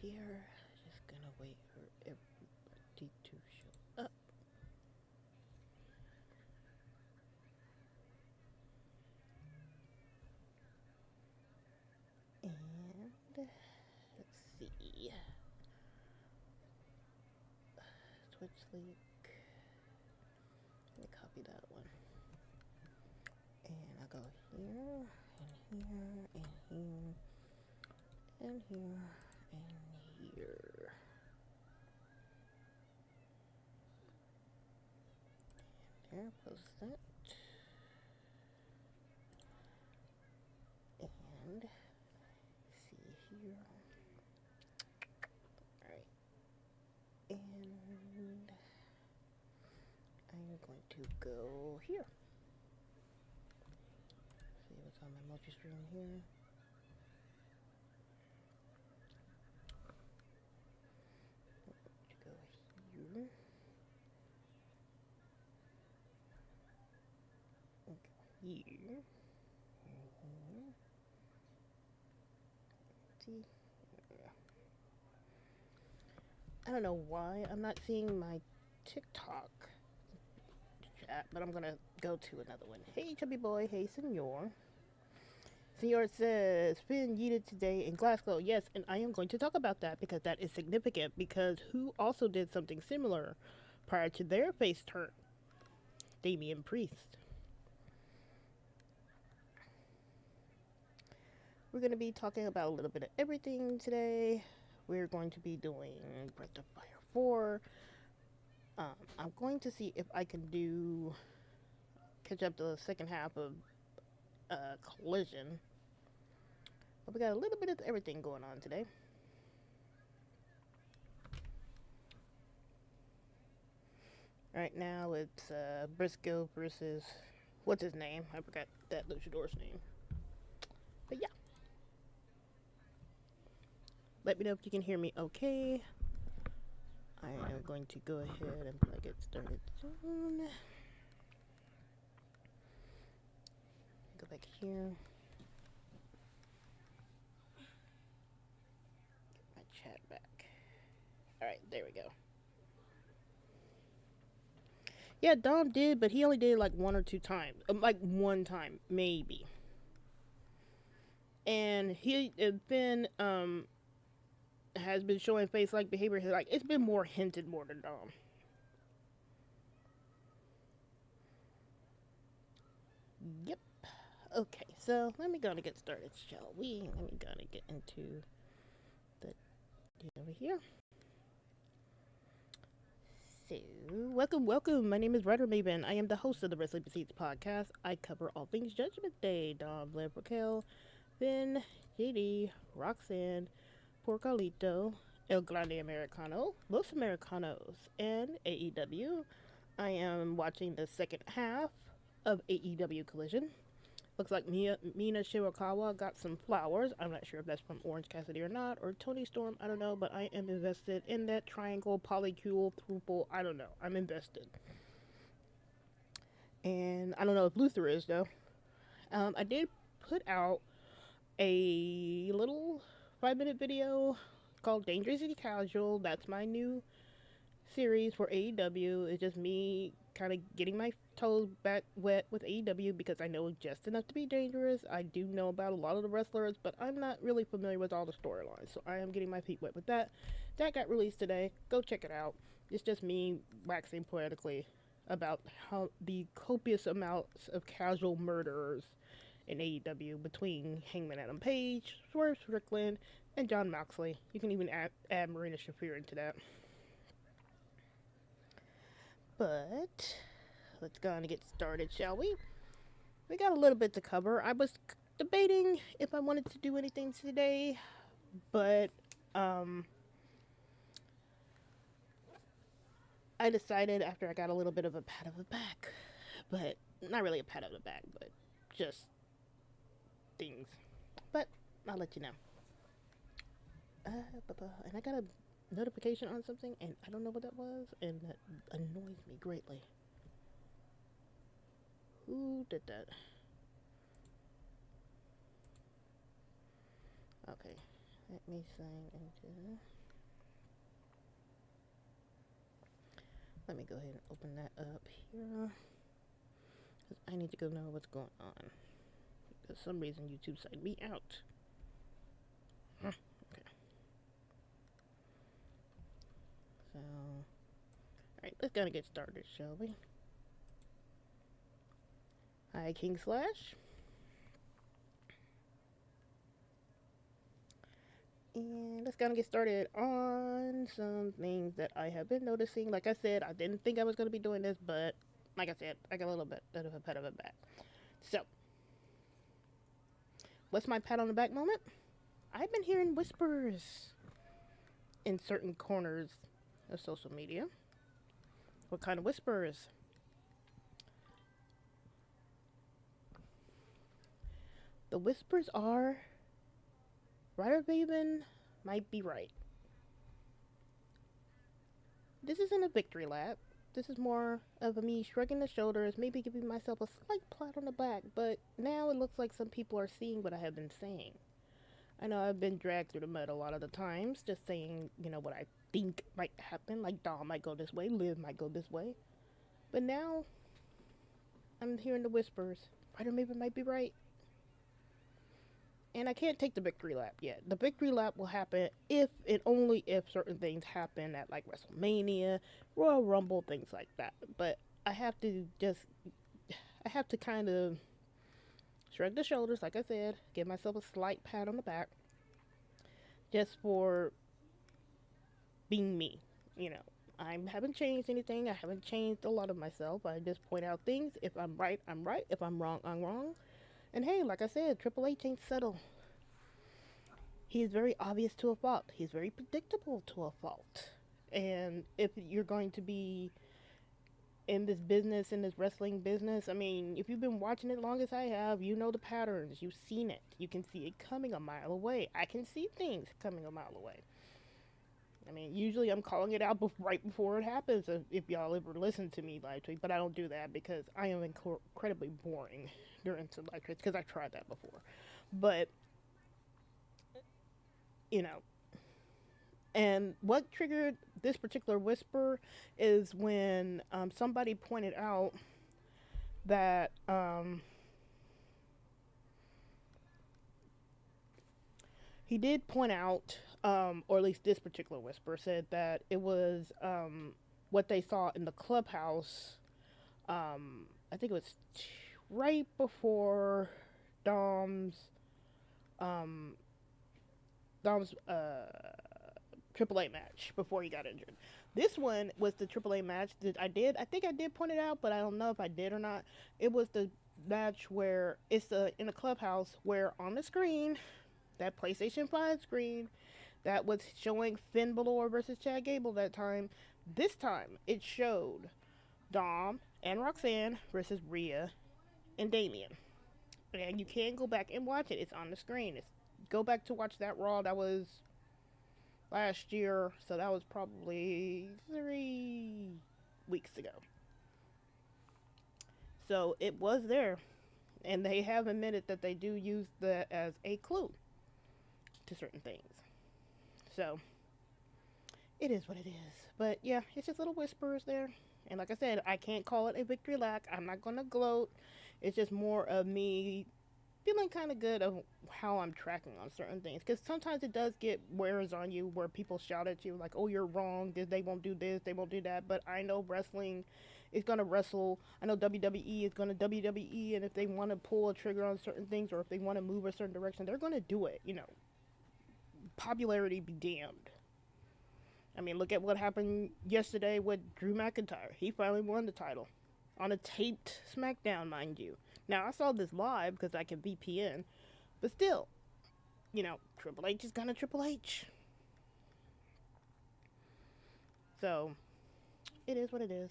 here. Just gonna wait for everybody to show up. And let's see. Twitch link. Let me copy that one. And I'll go here, and here, and here, and here, and here. And there, post that. And see here. Alright. And I'm going to go here. See what's on my multi-stream here. Go here. Go here. See? I don't know why I'm not seeing my TikTok chat, but I'm gonna go to another one. Hey, chubby boy. Hey, senor. Senor says, been yeeted today in Glasgow. Yes, and I am going to talk about that because that is significant, because who also did something similar prior to their face turn? Damian Priest. We're going to be talking about a little bit of everything today. We're going to be doing Breath of Fire 4. I'm going to see if I can catch up to the second half of Collision. But we got a little bit of everything going on today. Right now it's Briscoe versus, what's his name? I forgot that luchador's name. But yeah. Let me know if you can hear me okay. I am going to go ahead and get started soon. Go back here. Get my chat back. Alright, there we go. Yeah, Dom did, but he only did like one or two times. Like one time, maybe. And he has been showing face-like behavior. Like, it's been more hinted more than Dom. Yep. Okay, so let me go and get started, shall we? Let me go and get into the over here. So, welcome. My name is WriterMaven. I am the host of the Wrestling Receipts podcast. I cover all things Judgment Day. Dom, Liv, Raquel, Finn, JD, Roxanne, Porcalito, El Grande Americano, Los Americanos, and AEW. I am watching the second half of AEW Collision. Looks like Mina Shirakawa got some flowers. I'm not sure if that's from Orange Cassidy or not, or Tony Storm, I don't know, but I am invested in that triangle, polycule, thruple, I don't know. I'm invested. And I don't know if Luther is, though. I did put out a little 5-minute video called Dangerously Casual. That's my new series for AEW. It's just me kind of getting my toes back wet with AEW because I know just enough to be dangerous. I do know about a lot of the wrestlers, but I'm not really familiar with all the storylines, so I am getting my feet wet with that. That got released today. Go check it out. It's just me waxing poetically about how the copious amounts of casual murderers in AEW between Hangman Adam Page, Swerve Strickland, and Jon Moxley. You can even add Marina Shafir into that. But let's go on and get started, shall we? We got a little bit to cover. I was debating if I wanted to do anything today, but I decided after I got a little bit of a pat of the back, but not really a pat of the back, but just things. But I'll let you know. And I got a notification on something, and I don't know what that was, and that annoys me greatly. Who did that? Okay, Let me sign into... Let me go ahead and open that up here. Because I need to go know what's going on. For some reason, YouTube signed me out. Okay. So, alright, let's go and get started, shall we? Hi, King Slash. And let's get started on some things that I have been noticing. Like I said, I didn't think I was going to be doing this, but like I said, I got a little bit of a pat on the back. So, what's my pat on the back moment? I've been hearing whispers in certain corners of social media. What kind of whispers? The whispers are WriterMaven might be right. This isn't a victory lap. This is more of me shrugging the shoulders, maybe giving myself a slight pat on the back, but now it looks like some people are seeing what I have been saying. I know I've been dragged through the mud a lot of the times, just saying, what I think might happen, like Dom might go this way, Liv might go this way. But now, I'm hearing the whispers. WriterMaven might be right. And I can't take the victory lap yet. The victory lap will happen if and only if certain things happen at like WrestleMania, Royal Rumble, things like that. But I have to kind of shrug the shoulders, like I said, give myself a slight pat on the back, just for being me. I haven't changed anything. I haven't changed a lot of myself. I just point out things. If I'm right, I'm right. If I'm wrong, I'm wrong. And hey, like I said, Triple H ain't subtle. He's very obvious to a fault. He's very predictable to a fault. And if you're going to be in this business, in this wrestling business, I mean, if you've been watching it as long as I have, you know the patterns. You've seen it. You can see it coming a mile away. I can see things coming a mile away. I mean, usually I'm calling it out right before it happens, if y'all ever listen to me live tweet, but I don't do that because I am incredibly boring during some live tweets, because I tried that before. But, and what triggered this particular whisper is when somebody pointed out that he did point out, or at least this particular whisper said that it was what they saw in the clubhouse. I think it was right before Dom's AAA match, before he got injured. This one was the AAA match that I think I did point it out, but I don't know if I did or not. It was the match where it's in a clubhouse where on the screen, that PlayStation 5 screen that was showing Finn Balor versus Chad Gable that time, this time it showed Dom and Roxanne versus Rhea and Damian. And you can go back and watch it. It's on the screen. Go back to watch that Raw. That was last year, so that was probably 3 weeks ago. So it was there. And they have admitted that they do use that as a clue to certain things. So, it is what it is. But yeah, it's just little whispers there. And like I said, I can't call it a victory lap. I'm not going to gloat. It's just more of me feeling kind of good of how I'm tracking on certain things. Because sometimes it does get wears on you where people shout at you like, oh, you're wrong. They won't do this. They won't do that. But I know wrestling is going to wrestle. I know WWE is going to WWE. And if they want to pull a trigger on certain things or if they want to move a certain direction, they're going to do it. Popularity be damned. I mean, look at what happened yesterday with Drew McIntyre. He finally won the title. On a taped SmackDown, mind you. Now, I saw this live because I can VPN. But still, Triple H is gonna Triple H. So, it is what it is.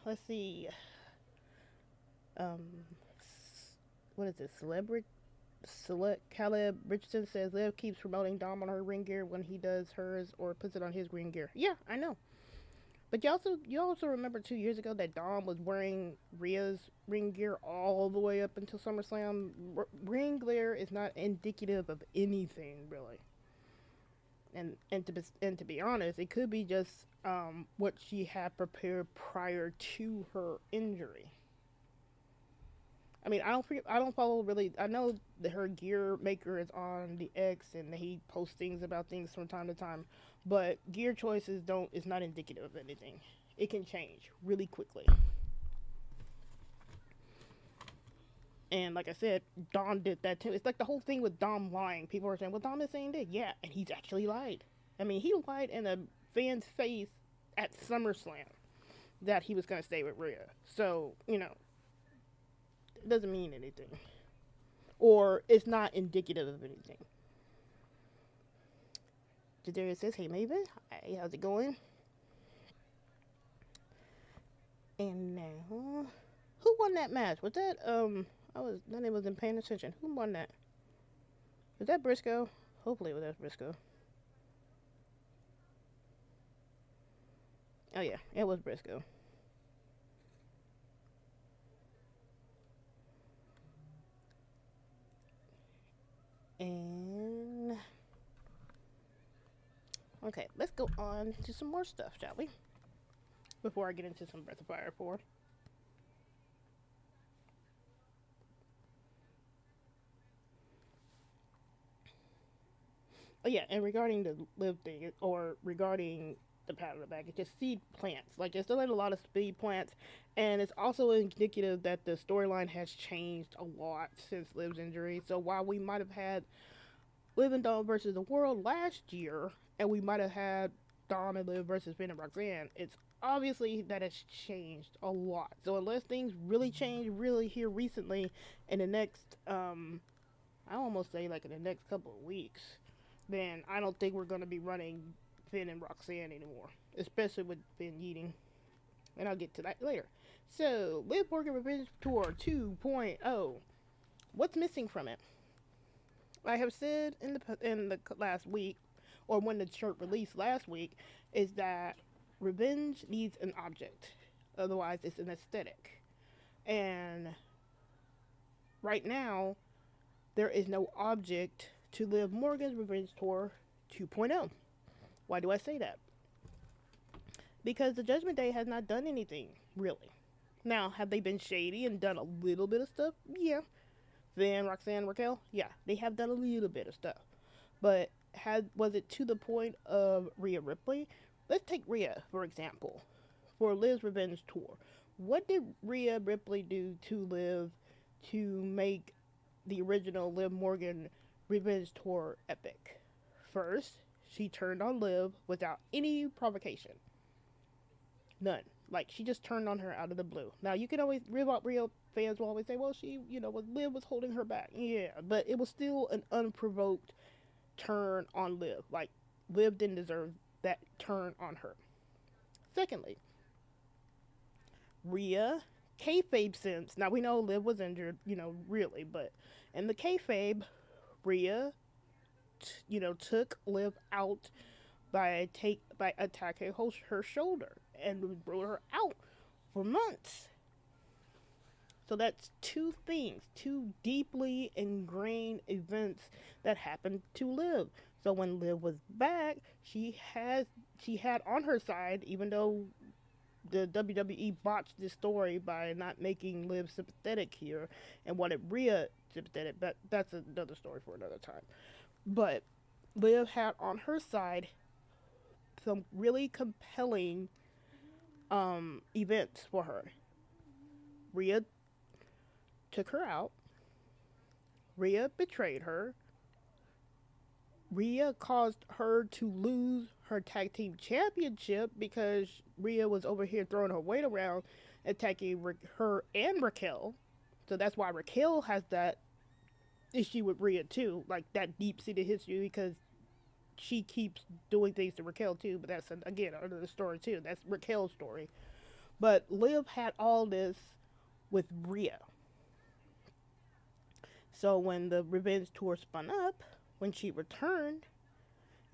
Let's see. What is this? Caleb Richardson says Liv keeps promoting Dom on her ring gear when he does hers or puts it on his ring gear. Yeah, I know. But you also remember 2 years ago that Dom was wearing Rhea's ring gear all the way up until SummerSlam. Ring gear is not indicative of anything really. And to be honest, it could be just what she had prepared prior to her injury. I mean, I don't follow really. I know that her gear maker is on the X and he posts things about things from time to time, but gear choices don't is not indicative of anything. It can change really quickly. And like I said, Dom did that too. It's like the whole thing with Dom lying. People are saying, "Well, Dom is saying that, yeah," and he's actually lied. I mean, he lied in a fan's face at SummerSlam that he was going to stay with Rhea. So it doesn't mean anything, or it's not indicative of anything. Jadaria says, "Hey, Maven, hey, how's it going?" And now, who won that match? Was that I wasn't paying attention. Who won that? Was that Briscoe? Hopefully, it was Briscoe. Oh yeah, it was Briscoe. And okay, let's go on to some more stuff, shall we? Before I get into some Breath of Fire 4. Oh yeah, and regarding the live thing, or regarding the pat on the back, it's just seed plants. Like, it's still in a lot of seed plants, and it's also indicative that the storyline has changed a lot since Liv's injury. So while we might have had Liv and Dawn versus the World last year, and we might have had Dawn and Liv versus Finn and Roxanne, it's obviously that has changed a lot. So unless things really change really here recently in the next I almost say like in the next couple of weeks, then I don't think we're going to be running Finn and Roxanne anymore, especially with Finn Yeating. And I'll get to that later. So, Liv Morgan Revenge Tour 2.0. What's missing from it? I have said in the last week, or when the shirt released last week, is that revenge needs an object. Otherwise, it's an aesthetic. And right now, there is no object to Liv Morgan's Revenge Tour 2.0. Why do I say that? Because the Judgment Day has not done anything, really. Now, have they been shady and done a little bit of stuff? Yeah. Van, Roxanne, Raquel? Yeah, they have done a little bit of stuff. But was it to the point of Rhea Ripley? Let's take Rhea, for example, for Liv's Revenge Tour. What did Rhea Ripley do to Liv to make the original Liv Morgan Revenge Tour epic? First, she turned on Liv without any provocation. None. Like, she just turned on her out of the blue. Now, you can always, real fans will always say, well, Liv was holding her back. Yeah, but it was still an unprovoked turn on Liv. Like, Liv didn't deserve that turn on her. Secondly, Rhea, kayfabe sense. Now, we know Liv was injured, really, but in the kayfabe, Rhea, took Liv out by attacking her shoulder and brought her out for months. So that's two things, two deeply ingrained events that happened to Liv. So when Liv was back, she had on her side, even though the WWE botched this story by not making Liv sympathetic here and wanted Rhea sympathetic, but that's another story for another time. But Liv had on her side some really compelling events for her. Rhea took her out. Rhea betrayed her. Rhea caused her to lose her tag team championship because Rhea was over here throwing her weight around, attacking her and Raquel. So that's why Raquel has that issue with Rhea too, like that deep-seated issue, because she keeps doing things to Raquel too. But that's again another story too. That's Raquel's story. But Liv had all this with Rhea. So when the Revenge Tour spun up, when she returned,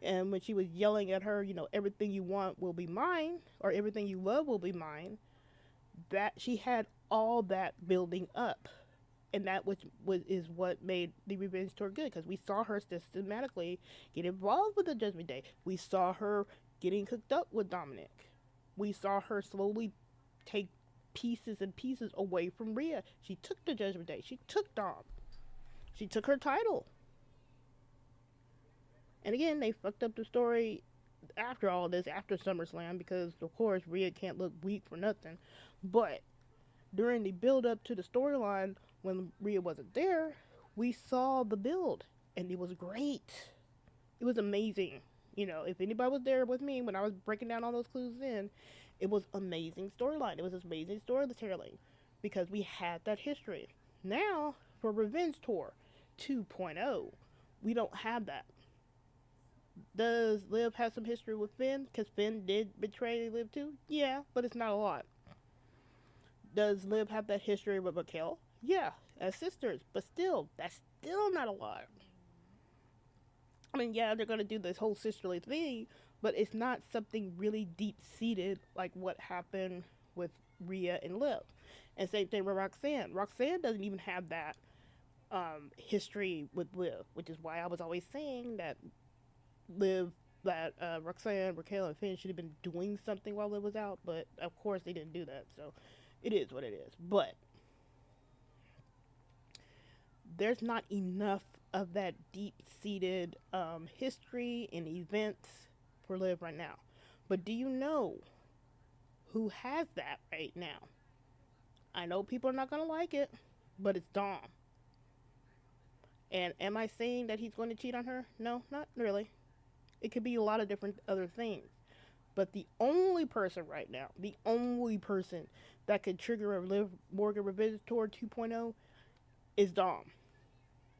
And when she was yelling at her, you know, everything you want will be mine, or everything you love will be mine, that she had all that building up. And that is what made the Revenge Tour good, because we saw her systematically get involved with the Judgment Day. We saw her getting hooked up with Dominik. We saw her slowly take pieces and pieces away from Rhea. She took the Judgment Day. She took Dom. She took her title. And again, they fucked up the story after all this, after SummerSlam, because of course Rhea can't look weak for nothing. But during the build up to the storyline, when Rhea wasn't there, we saw the build, and it was great. It was amazing. You know, if anybody was there with me when I was breaking down all those clues in, it was amazing storyline. It was amazing storytelling, because we had that history. Now, for Revenge Tour 2.0, we don't have that. Does Liv have some history with Finn? Because Finn did betray Liv too? Yeah, but it's not a lot. Does Liv have that history with Vaquer? Yeah, as sisters, but still, that's still not a lot. I mean, yeah, they're gonna do this whole sisterly thing, but it's not something really deep seated like what happened with Rhea and Liv. And same thing with Roxanne. Roxanne doesn't even have that history with Liv, which is why I was always saying that Roxanne, Raquel, and Finn should have been doing something while Liv was out, but of course they didn't do that, so it is what it is. But there's not enough of that deep-seated history and events for Liv right now. But do you know who has that right now? I know people are not going to like it, but it's Dom. And am I saying that he's going to cheat on her? No, not really. It could be a lot of different other things. But the only person right now, the only person that could trigger a Liv Morgan Revenge Tour 2.0 is Dom.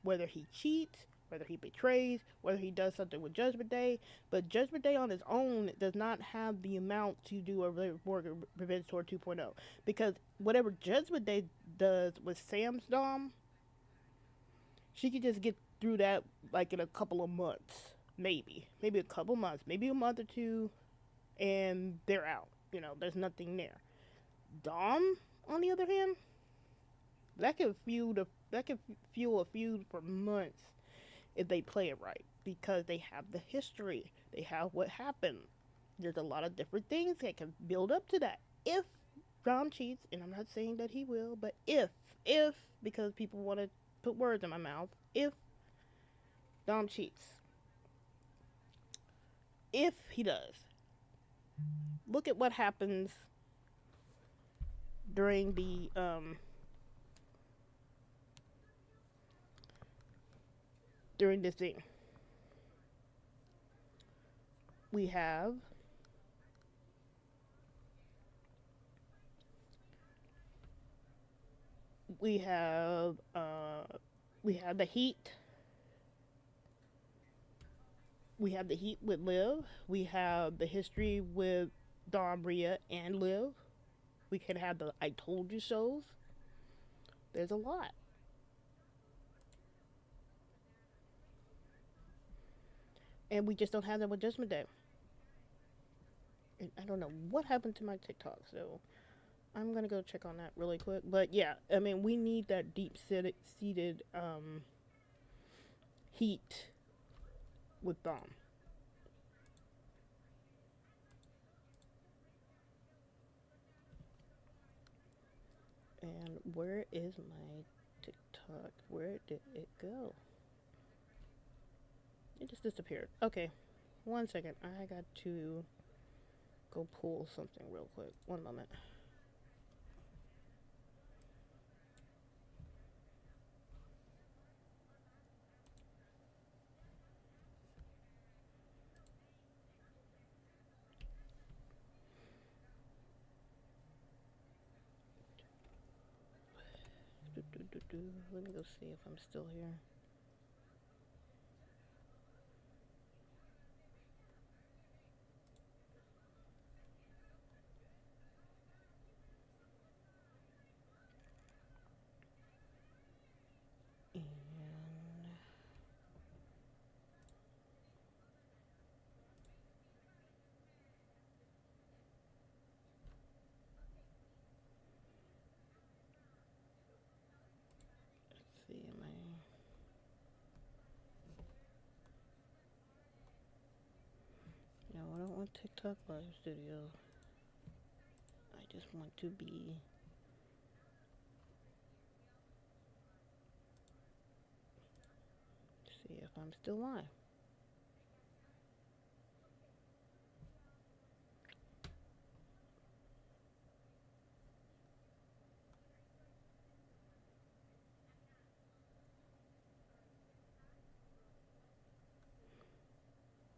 Whether he cheats, whether he betrays, whether he does something with Judgment Day. But Judgment Day on its own does not have the amount to do a Liv Morgan Revenge Tour 2.0. Because whatever Judgment Day does with Sam's Dom, she could just get through that like in a couple of months. Maybe a couple months, maybe a month or two, and they're out. You know, there's nothing there. Dom, on the other hand, that could fuel a feud for months if they play it right, because they have the history, they have what happened. There's a lot of different things that can build up to that. If Dom cheats, and I'm not saying that he will, but if, because people want to put words in my mouth, if Dom cheats, if he does, look at what happens during the during this thing. We have the heat. We have the heat with Liv. We have the history with Dom, Rhea, and Liv. We can have the I Told You shows. There's a lot. And we just don't have that with Judgment Day. And I don't know what happened to my TikTok, so I'm going to go check on that really quick. But yeah, I mean, we need that deep-seated heat with Dom. And where is my TikTok? Where did it go? It just disappeared. Okay, 1 second. I got to go pull something real quick. 1 moment. Let me go see if I'm still here. see, am I... No, I don't want TikTok Live Studio. I just want to be... See if I'm still live.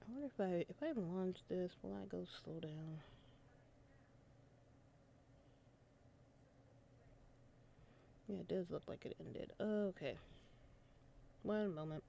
I wonder if I launch this, will I go slow down? Yeah, it does look like it ended. Okay. One moment.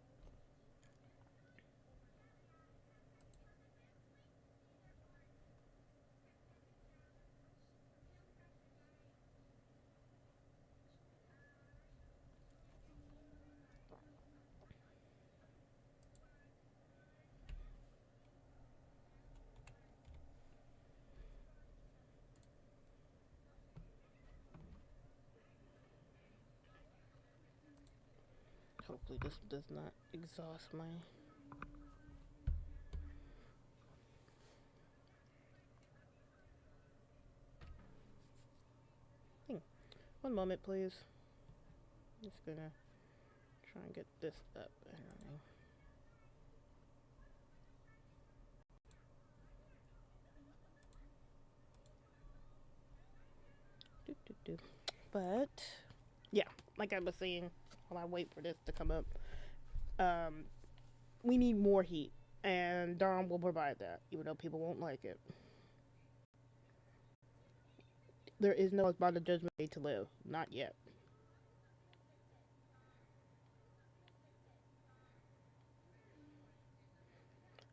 Hopefully this does not exhaust my... thing. One moment, please. Just gonna try and get this up. But yeah, like I was saying, while I wait for this to come up, we need more heat, and Dom will provide that, even though people won't like it. There is no by the judgment day to live, not yet.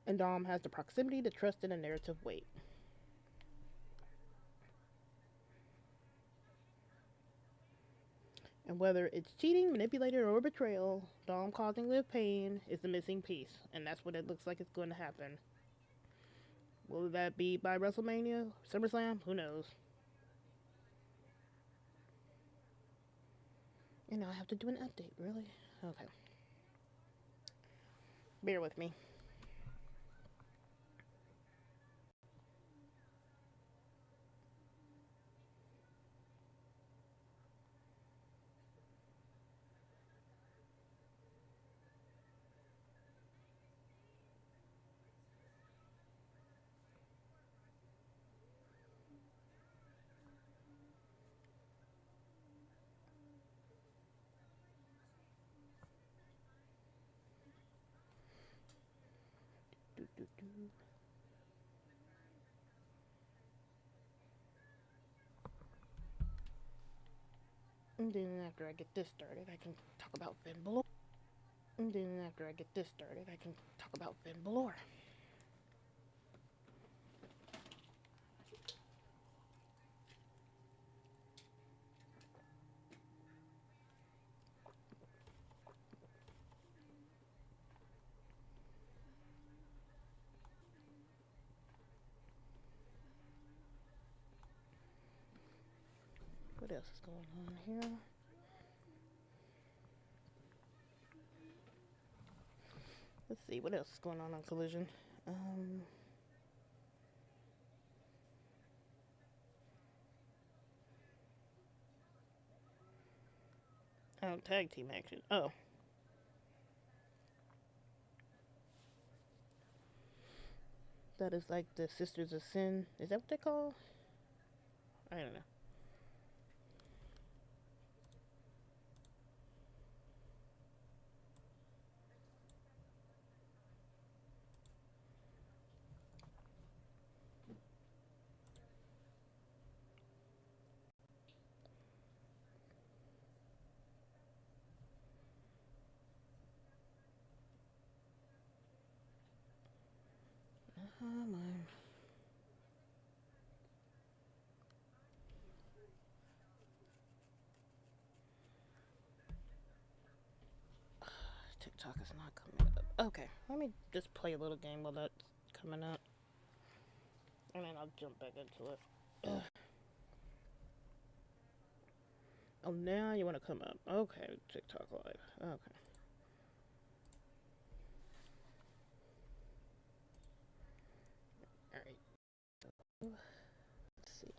And Dom has the proximity, the trust, and the narrative weight. And whether it's cheating, manipulator, or betrayal, Dom causing Liv pain is the missing piece, and that's what it looks like it's going to happen. Will that be by WrestleMania, SummerSlam? Who knows? And now I have to do an update, really? Okay. Bear with me. And then after I get this started, I can talk about Finn Balor. And then after I get this started, I can talk about Finn Balor. What else is going on here? Let's see, what else is going on Collision? Oh, tag team action. Oh. That is like the Sisters of Sin. Is that what they call? I don't know. My... TikTok is not coming up. Okay, let me just play a little game while that's coming up. And then I'll jump back into it. Ugh. Oh, now you want to come up. Okay, TikTok Live. Okay. Alright. Let's see.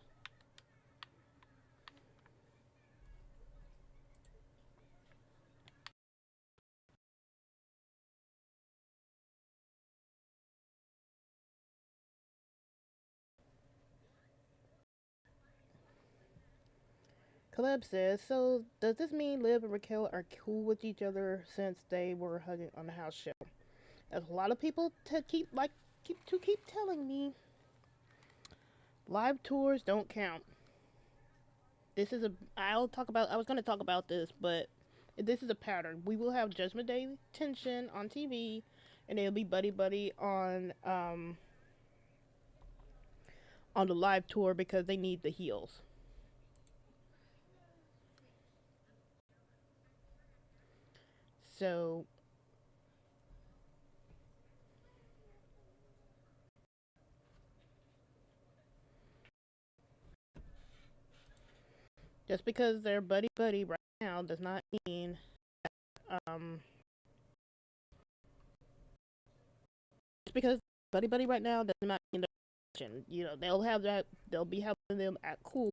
Caleb says, so does this mean Liv and Raquel are cool with each other since they were hugging on the house show? As a lot of people keep telling me, live tours don't count. This is a I was gonna talk about this, but this is a pattern. We will have Judgment Day tension on TV, and it'll be buddy buddy on the live tour because they need the heels. So just because they're buddy buddy right now does not mean um just because buddy buddy right now does not mean they're tension. You know, they'll be having them at cool.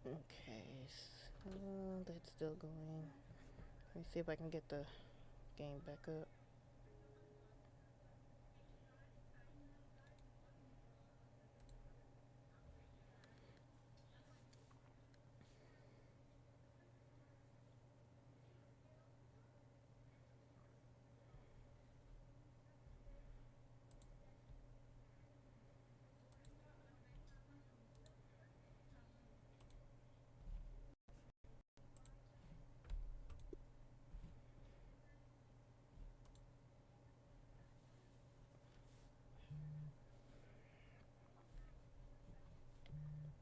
Okay, so that's still going. Let me see if I can get the game back up.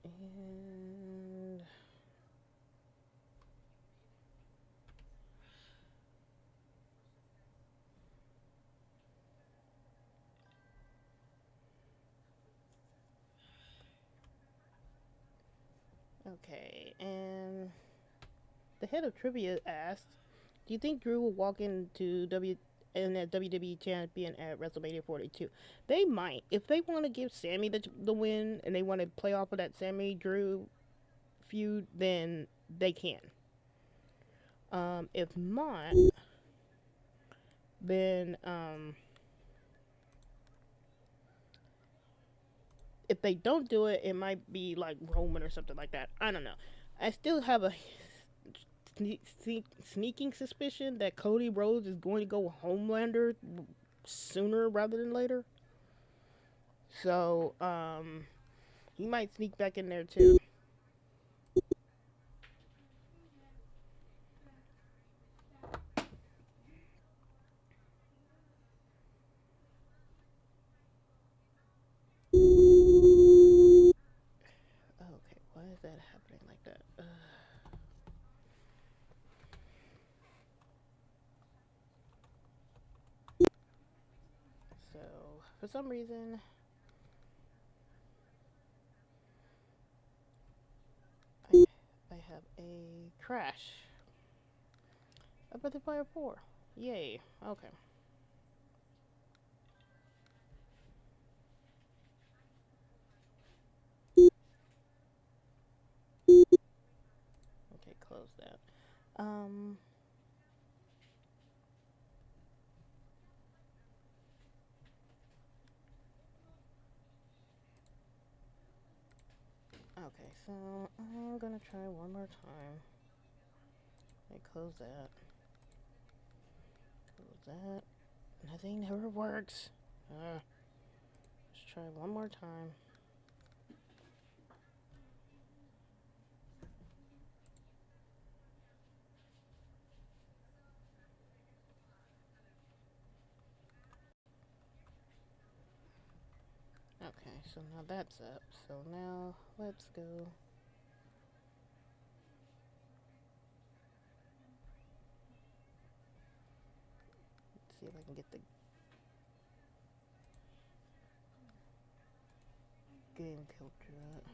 And okay, and the head of trivia asked, "Do you think Drew will walk into at WWE champion at WrestleMania 42?" They might, if they want to give Sammy the win and they want to play off of that Sammy Drew feud, then they can. If not, then if they don't do it, it might be like Roman or something like that. I don't know. I still have a sneaking suspicion that Cody Rhodes is going to go Homelander sooner rather than later. So, he might sneak back in there too. Okay, why is that happening like that? So, for some reason, I, I have a crash. A Breath of Fire 4. Yay. Okay. that. Okay, so I'm gonna try one more time. Close that. Close that. Nothing never works. Let's try one more time. Okay, so now that's up. So now let's go. Let's see if I can get the game filter up.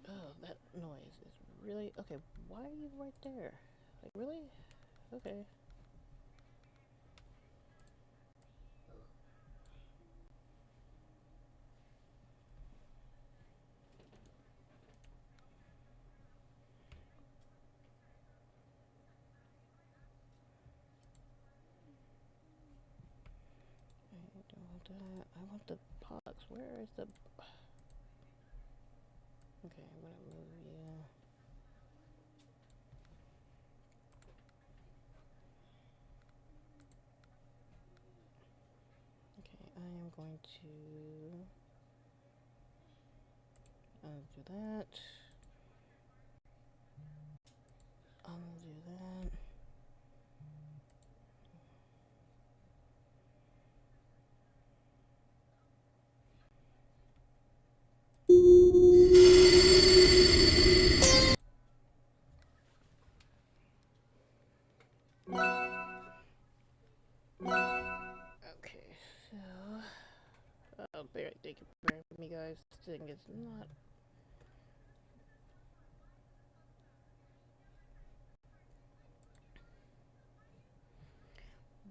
Oh, that noise is really... Okay, why are you right there? Like, really? Okay. I don't want that. I want the box. Where is the... Okay, I'm gonna move you. Okay, I am going to undo that. Undo that. Okay, so... Oh, thank you for bearing with me, guys. This thing is not...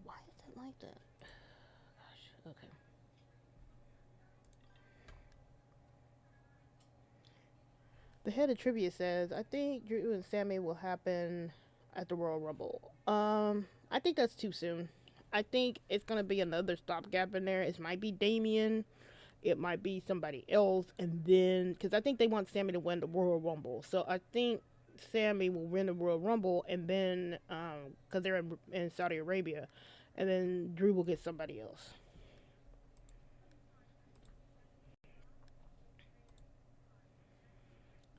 Why is it like that? Gosh, okay. The head of trivia says, I think Drew and Sammy will happen at the Royal Rumble. I think that's too soon. I think it's gonna be another stopgap in there. It might be Damien, it might be somebody else, and then because I think they want Sammy to win the Royal Rumble, so I think Sammy will win the Royal Rumble, and then because they're in Saudi Arabia, and then Drew will get somebody else.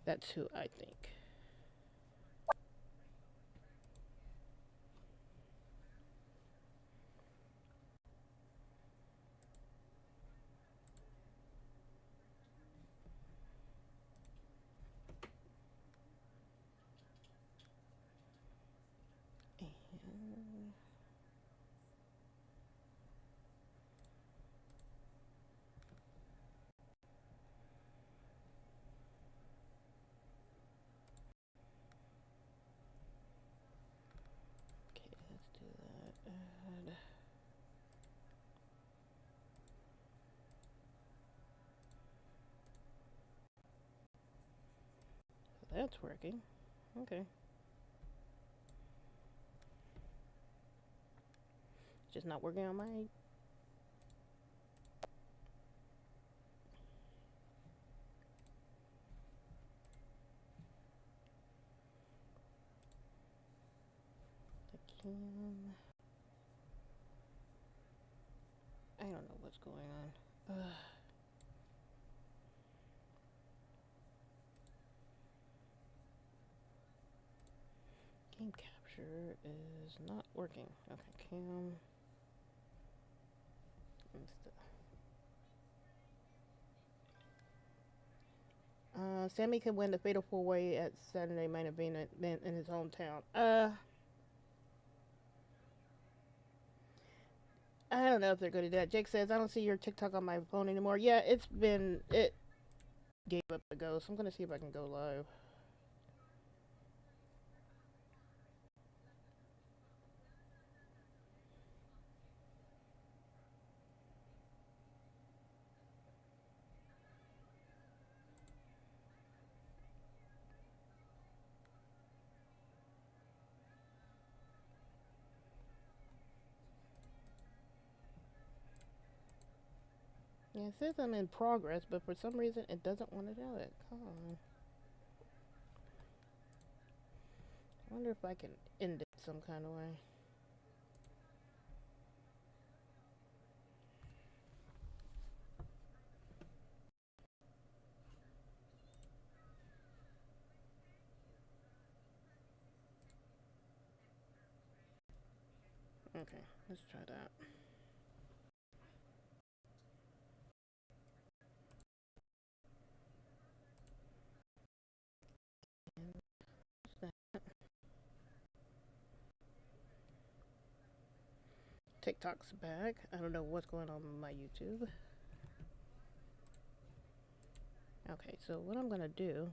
That's who I think. And okay, let's do that. Add. That's working. Okay. Just not working on my... The cam... I don't know what's going on. Game capture is not working. Okay, cam... Sammy could win the Fatal 4-Way at Saturday main event in his hometown. I don't know if they're going to do that. Jake says, I don't see your TikTok on my phone anymore. Yeah, it gave up the ghost. I'm going to see if I can go live. Yeah, it says I'm in progress, but for some reason it doesn't want to do it. Come on. I wonder if I can end it some kind of way. Okay, let's try that. TikTok's back. I don't know what's going on with my YouTube. Okay, so what I'm gonna do,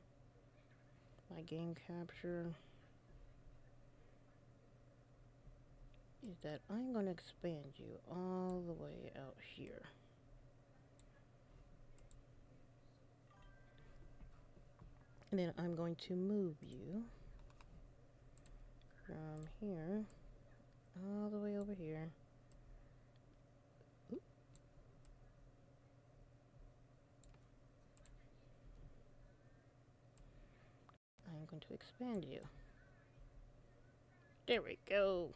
my game capture, is that I'm gonna expand you all the way out here. And then I'm going to move you from here all the way over here. Oop. I'm going to expand you. There we go.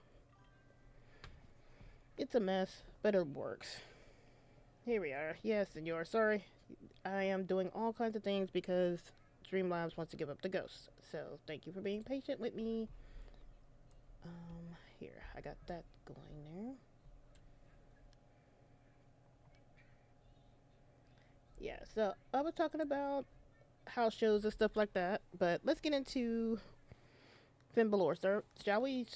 It's a mess, but it works. Here we are. Yes, senor. Sorry. I am doing all kinds of things because Streamlabs wants to give up the ghost. So thank you for being patient with me. Here, I got that going there. Yeah, so I was talking about house shows and stuff like that, but let's get into Finn Balor, sir. Shall we?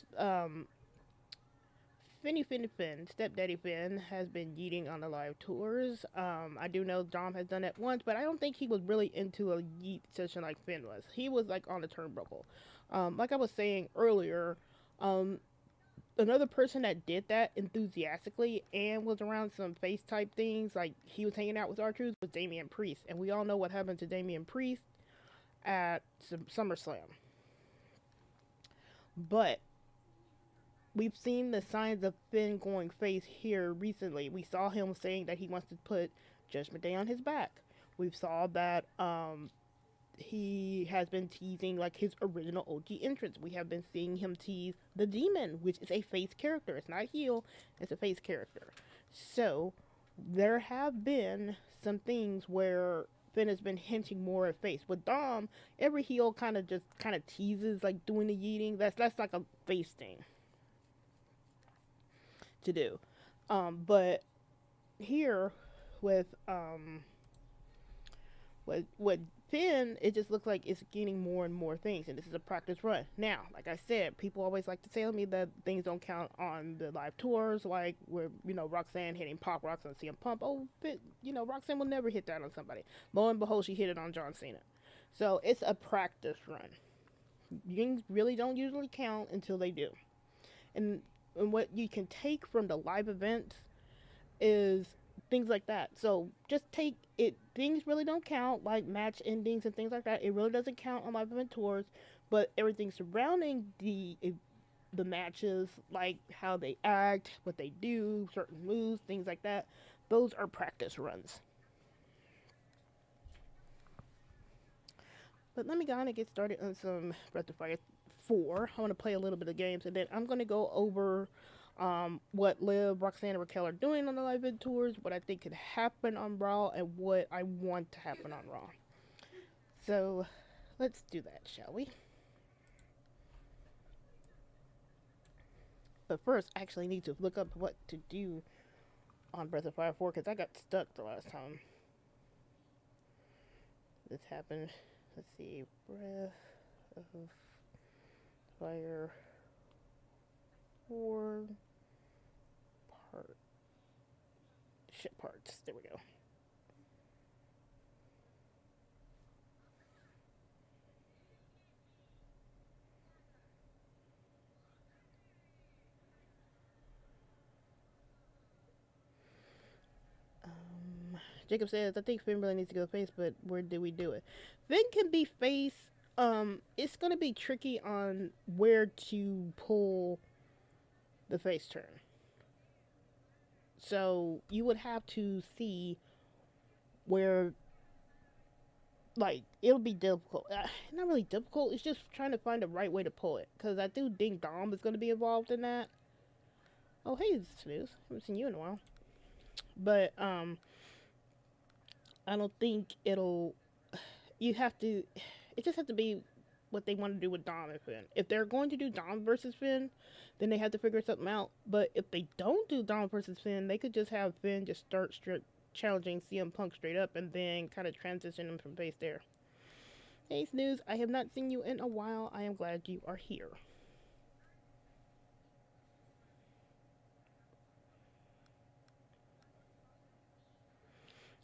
Finn, Stepdaddy Finn, has been yeeting on the live tours. I do know Dom has done it once, but I don't think he was really into a yeet session like Finn was. He was like on the turnbuckle. Like I was saying earlier, another person that did that enthusiastically and was around some face type things, like he was hanging out with R-Truth, was Damian Priest. And we all know what happened to Damian Priest at SummerSlam. But we've seen the signs of Finn going face here recently. We saw him saying that he wants to put Judgment Day on his back. We saw that he has been teasing like his original OG entrance. We have been seeing him tease the Demon, which is a face character. It's not a heel, it's a face character. So there have been some things where Finn has been hinting more at face. With Dom, every heel kind of teases like doing the yeeting. That's like a face thing to do. But here with with Finn, it just looks like it's getting more and more things, and this is a practice run. Now, like I said, people always like to tell me that things don't count on the live tours, like where Roxanne hitting Pop Rocks on CM Punk. Oh, but, Roxanne will never hit that on somebody. Lo and behold, she hit it on John Cena. So it's a practice run. Things really don't usually count until they do. And what you can take from the live events is things like that. So just take it. Things really don't count, like match endings and things like that. It really doesn't count on live event tours, but everything surrounding the matches, like how they act, what they do, certain moves, things like that, those are practice runs. But let me go on and get started on some Breath of Fire 4. I want to play a little bit of games, and then I'm going to go over what Liv, Roxanne, and Raquel are doing on the live event tours, what I think could happen on Raw, and what I want to happen on Raw. So let's do that, shall we? But first, I actually need to look up what to do on Breath of Fire 4 because I got stuck the last time this happened. Let's see, Breath of Fire 4 ship parts. There we go. Jacob says, I think Finn really needs to go face, but where do we do it? Finn can be face. It's going to be tricky on where to pull the face turn. So you would have to see where like it'll be difficult. Not really difficult. It's just trying to find the right way to pull it. Because I do think Dom is going to be involved in that. Oh, hey, Snooze. Haven't seen you in a while. But I don't think it'll. You have to. It just has to be what they want to do with Dom and Finn. If they're going to do Dom versus Finn, then they have to figure something out. But if they don't do Dom versus Finn, they could just have Finn just start challenging CM Punk straight up and then kind of transition him from base there. Hey Snooze, I have not seen you in a while. I am glad you are here.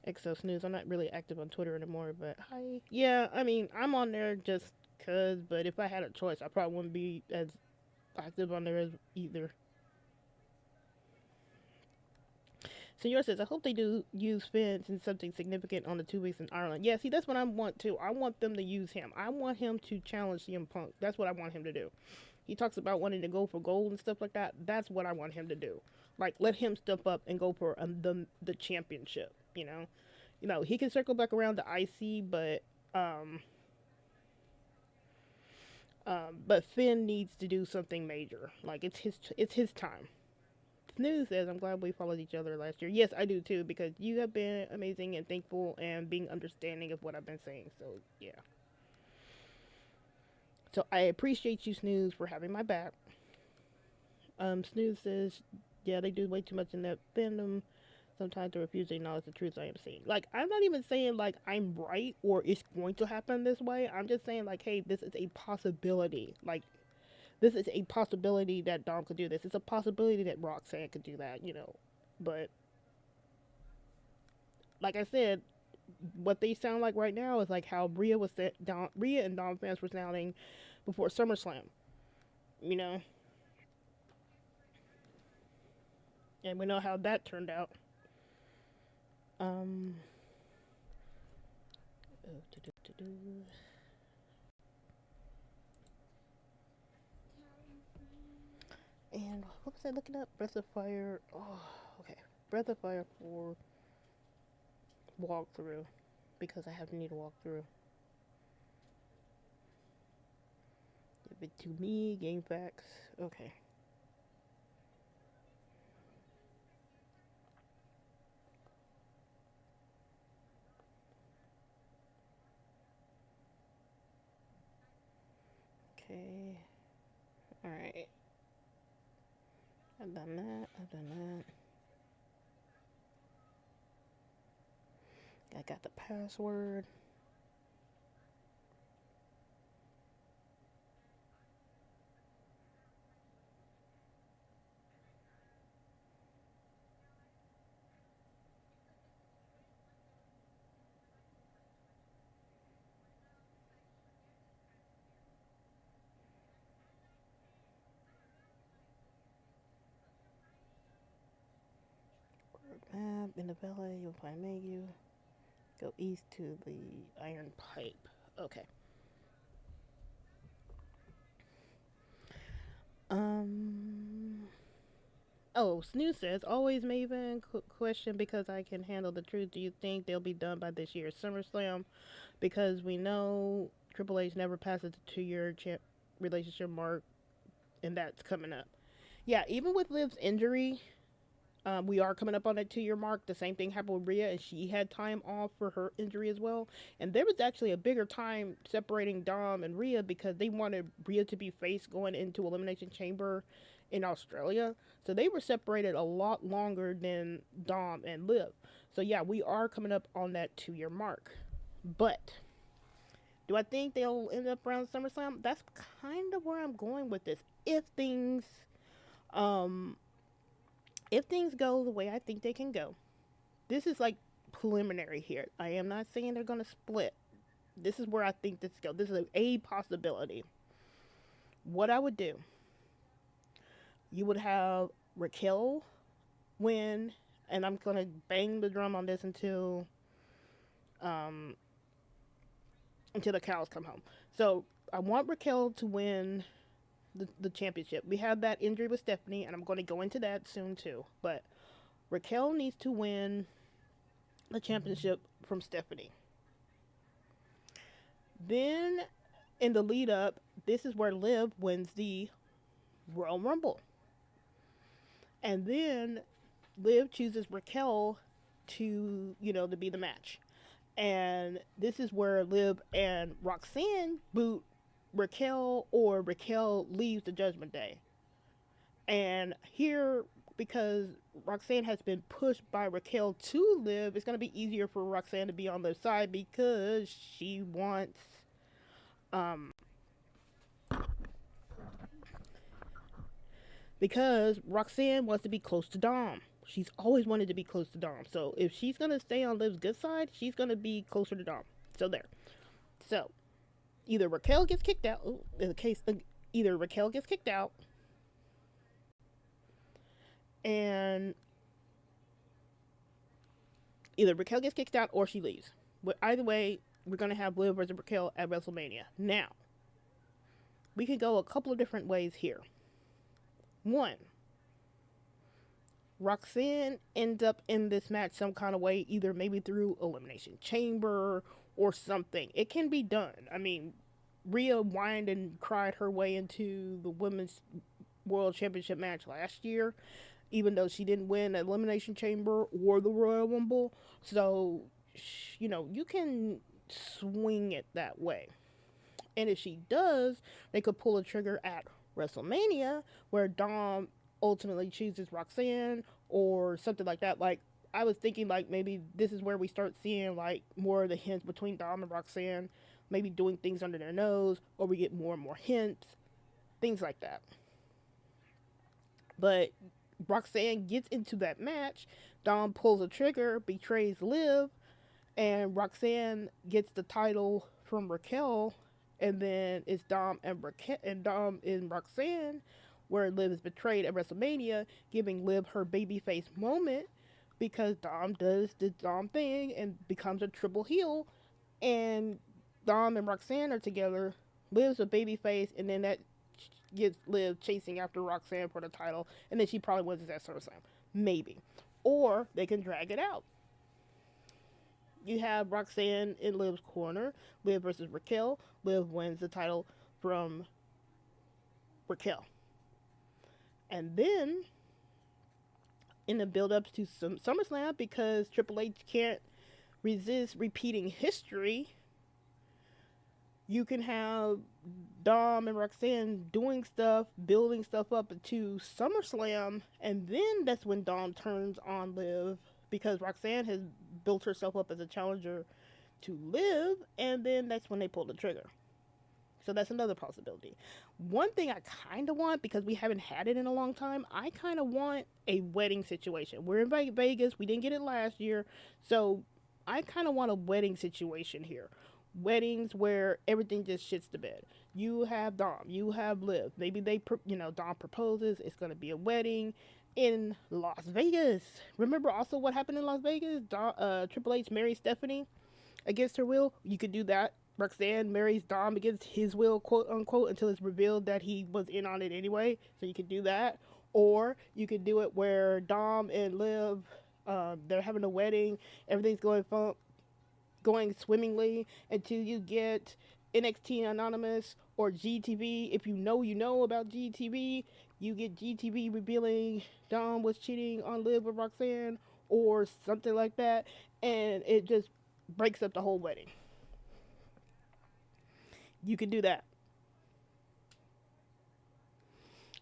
Exo Snooze, I'm not really active on Twitter anymore, but hi. Yeah, I mean, I'm on there just cause, but if I had a choice, I probably wouldn't be as active on there as either. Senor says, I hope they do use Finn in something significant on the 2 weeks in Ireland. Yeah, see, that's what I want too. I want them to use him. I want him to challenge CM Punk. That's what I want him to do. He talks about wanting to go for gold and stuff like that. That's what I want him to do. Like, let him step up and go for the championship. He can circle back around to IC, but Finn needs to do something major. Like it's his time. Snooze says, I'm glad we followed each other last year. Yes, I do too, because you have been amazing and thankful and being understanding of what I've been saying. So, yeah. So, I appreciate you, Snooze, for having my back. Snooze says, yeah, they do way too much in that fandom. Sometimes they refuse to acknowledge the truth I am saying. Like, I'm not even saying, like, I'm right or it's going to happen this way. I'm just saying, like, hey, this is a possibility. Like, this is a possibility that Dom could do this. It's a possibility that Roxanne could do that, But, like I said, what they sound like right now is like how Rhea and Dom fans were sounding before SummerSlam, you know? And we know how that turned out. Um. And what was I looking up? Breath of Fire. Oh, okay. Breath of Fire 4 walkthrough. Because I have to need a walkthrough. Give it to me. Game facts. Okay. Okay. Alright. I've done that. I got the password. Map in the valley, you'll find Magu. Go east to the Iron Pipe. Okay. Oh, Snooze says, always Maven question because I can handle the truth. Do you think they'll be done by this year's SummerSlam? Because we know Triple H never passes the 2-year relationship mark, and that's coming up. Yeah, even with Liv's injury, we are coming up on that 2-year mark. The same thing happened with Rhea, and she had time off for her injury as well. And there was actually a bigger time separating Dom and Rhea because they wanted Rhea to be face going into Elimination Chamber in Australia. So they were separated a lot longer than Dom and Liv. So yeah, we are coming up on that 2-year mark. But do I think they'll end up around SummerSlam? That's kind of where I'm going with this. If things go the way I think they can go. This is like preliminary here. I am not saying they're going to split. This is where I think this goes. This is a possibility. What I would do, you would have Raquel win, and I'm going to bang the drum on this until the cows come home. So I want Raquel to win the championship. We had that injury with Stephanie, and I'm going to go into that soon too. But Raquel needs to win the championship from Stephanie. Then, in the lead up, this is where Liv wins the Royal Rumble. And then Liv chooses Raquel to be the match. And this is where Liv and Roxanne boot Raquel, or Raquel leaves the Judgment Day. And here, because Roxanne has been pushed by Raquel to Liv, it's going to be easier for Roxanne to be on Liv's side because she wants because Roxanne wants to be close to Dom. She's always wanted to be close to Dom. So if she's going to stay on Liv's good side, she's going to be closer to Dom. So there. So either Raquel gets kicked out. Either Raquel gets kicked out, and or she leaves. But either way, we're going to have Liv versus Raquel at WrestleMania. Now, we could go a couple of different ways here. One, Roxanne ends up in this match some kind of way, either maybe through Elimination Chamber or something. It can be done. I mean, Rhea whined and cried her way into the Women's World Championship match last year, even though she didn't win Elimination Chamber or the Royal Rumble. So, you can swing it that way. And if she does, they could pull a trigger at WrestleMania, where Dom ultimately chooses Roxanne or something like that. Like, I was thinking, like, maybe this is where we start seeing, like, more of the hints between Dom and Roxanne, maybe doing things under their nose, or we get more and more hints, things like that. But Roxanne gets into that match, Dom pulls a trigger, betrays Liv, and Roxanne gets the title from Raquel. And then it's Dom and Roxanne, where Liv is betrayed at WrestleMania, giving Liv her babyface moment, because Dom does the Dom thing and becomes a triple heel, and Dom and Roxanne are together. Liv's a babyface, and then that gets Liv chasing after Roxanne for the title, and then she probably wins at SummerSlam, maybe. Or they can drag it out. You have Roxanne in Liv's corner, Liv versus Raquel. Liv wins the title from Raquel. And then, in the build-ups to SummerSlam, because Triple H can't resist repeating history, you can have Dom and Roxanne doing stuff, building stuff up to SummerSlam, and then that's when Dom turns on Liv, because Roxanne has built herself up as a challenger to Liv, and then that's when they pull the trigger. So that's another possibility. One thing I kind of want, because we haven't had it in a long time, I kind of want a wedding situation. We're in Vegas. We didn't get it last year. So I kind of want a wedding situation here. Weddings where everything just shits the bed. You have Dom. You have Liv. Maybe Dom proposes. It's going to be a wedding in Las Vegas. Remember also what happened in Las Vegas? Triple H married Stephanie against her will. You could do that. Roxanne marries Dom against his will, quote unquote, until it's revealed that he was in on it anyway. So you could do that. Or you could do it where Dom and Liv, they're having a wedding. Everything's going swimmingly until you get NXT Anonymous or GTV. If you know about GTV, you get GTV revealing Dom was cheating on Liv with Roxanne or something like that, and it just breaks up the whole wedding. You can do that.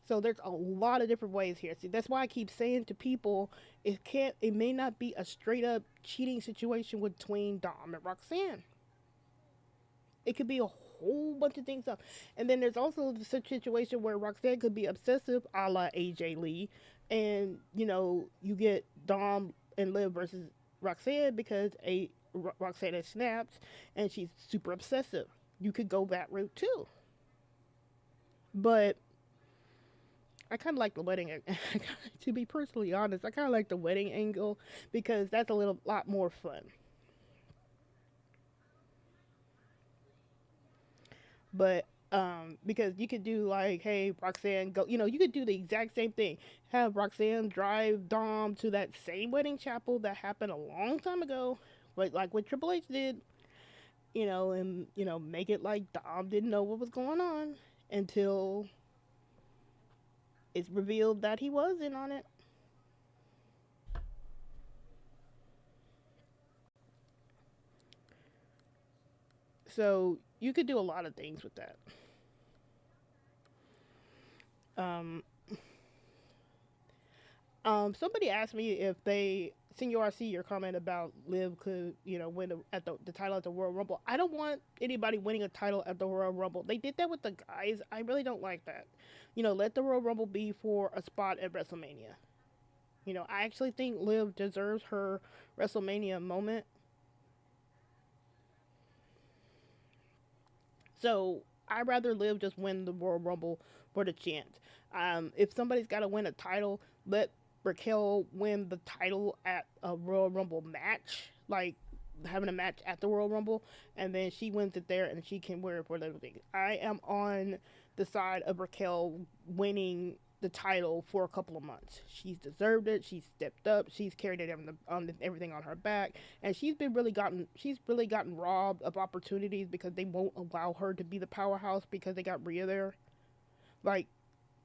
So there's a lot of different ways here. See, that's why I keep saying to people, it may not be a straight up cheating situation between Dom and Roxanne. It could be a whole bunch of things up. And then there's also the situation where Roxanne could be obsessive, a la AJ Lee, and you get Dom and Liv versus Roxanne because Roxanne has snapped and she's super obsessive. You could go that route too. But I kind of like the wedding. To be personally honest, I kind of like the wedding angle because that's a lot more fun. But Because you could do like, hey, Roxanne, go. You could do the exact same thing. Have Roxanne drive Dom to that same wedding chapel that happened a long time ago, but like what Triple H did. And make it like Dom didn't know what was going on until it's revealed that he was in on it. So you could do a lot of things with that. Um, Somebody asked me if they, Senior RC, your comment about Liv could, win at the title at the Royal Rumble. I don't want anybody winning a title at the Royal Rumble. They did that with the guys. I really don't like that. Let the Royal Rumble be for a spot at WrestleMania. I actually think Liv deserves her WrestleMania moment. So I'd rather Liv just win the Royal Rumble for the chance. If somebody's got to win a title, let Raquel win the title at a Royal Rumble match, like having a match at the Royal Rumble, and then she wins it there and she can wear it for everything. I am on the side of Raquel winning the title for a couple of months. She's deserved it. She's stepped up. She's carried it everything on her back, and she's really gotten robbed of opportunities because they won't allow her to be the powerhouse because they got Rhea there. Like,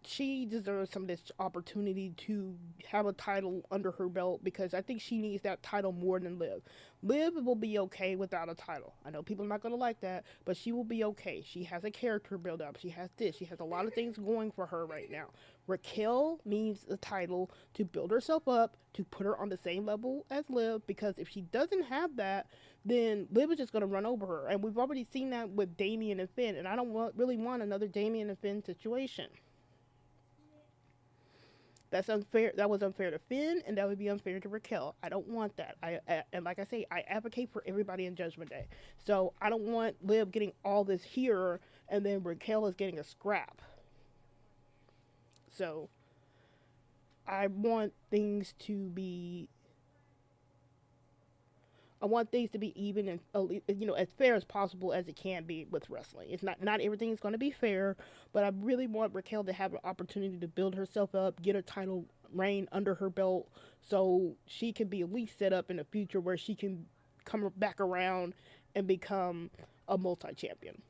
she deserves some of this opportunity to have a title under her belt because I think she needs that title more than Liv. Liv will be okay without a title. I know people are not going to like that, but she will be okay. She has a character build up. She has this. She has a lot of things going for her right now. Raquel needs a title to build herself up, to put her on the same level as Liv, because if she doesn't have that, then Liv is just going to run over her. And we've already seen that with Damian and Finn, and I don't really want another Damian and Finn situation. That's unfair. That was unfair to Finn, and that would be unfair to Raquel. I don't want that. And like I say, I advocate for everybody in Judgment Day. So I don't want Liv getting all this here, and then Raquel is getting a scrap. So I want things to be. I want things to be even and as fair as possible as it can be with wrestling. It's not everything is going to be fair, but I really want Raquel to have an opportunity to build herself up, get a title reign under her belt, so she can be at least set up in the future where she can come back around and become a multi-champion.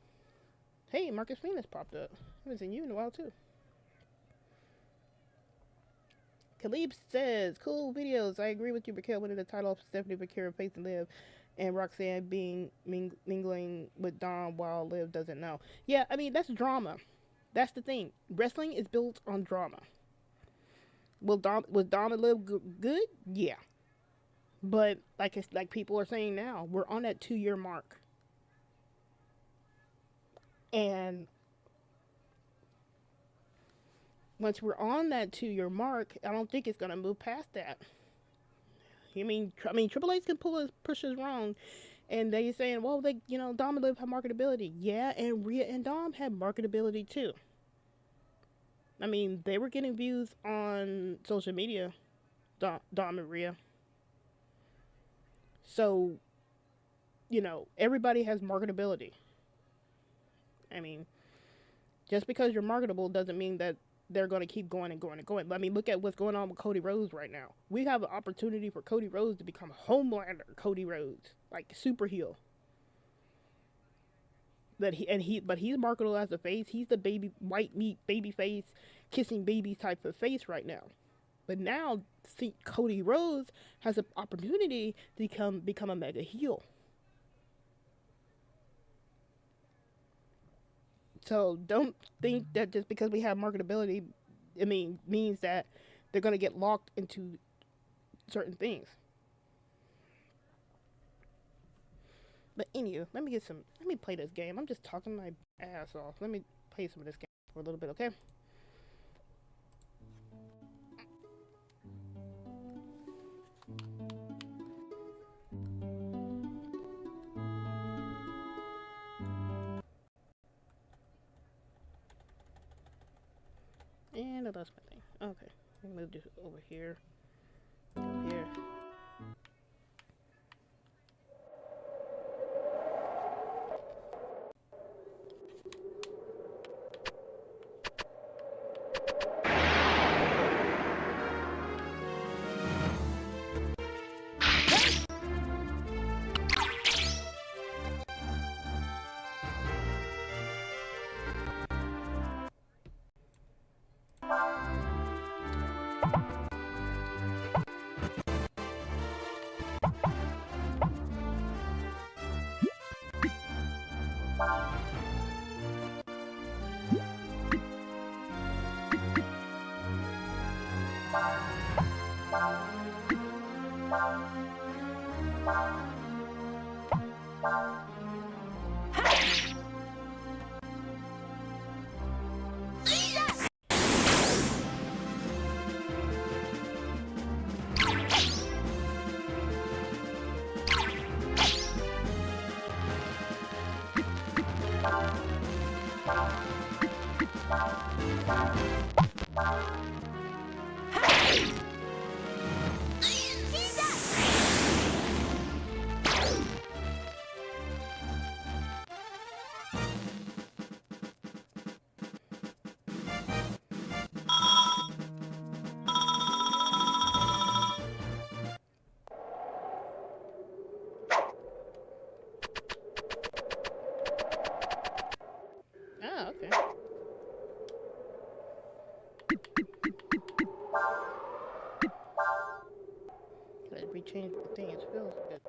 Hey, Marcus Venus popped up. I haven't seen you in a while too. Khalib says, cool videos. I agree with you, Raquel winning the title of Stephanie Vaquer facing Liv, and Roxanne being mingling with Dom while Liv doesn't know. Yeah, I mean, that's drama. That's the thing. Wrestling is built on drama. Was Dom and Liv good? Yeah. But like people are saying now, we're on that 2-year mark. And once we're on that 2-year mark, I don't think it's gonna move past that. I mean, Triple H can push us wrong, and they saying, well, Dom and Liv have marketability. Yeah, and Rhea and Dom have marketability too. I mean, they were getting views on social media, Dom and Rhea. So, everybody has marketability. I mean, just because you're marketable doesn't mean that they're going to keep going and going and going. I mean, look at what's going on with Cody Rhodes right now. We have an opportunity for Cody Rhodes to become Homelander Cody Rhodes, like super heel. But he's marketable as a face. He's the baby white meat baby face, kissing babies type of face right now. But now, see, Cody Rhodes has an opportunity to become a mega heel. So don't think that just because we have marketability, means that they're going to get locked into certain things. But anyway, let me play this game. I'm just talking my ass off. Let me play some of this game for a little bit, okay? And I lost my thing. Okay, let me move this over here. Over here. Ah, okay. Gotta rechange the thing, it feels good.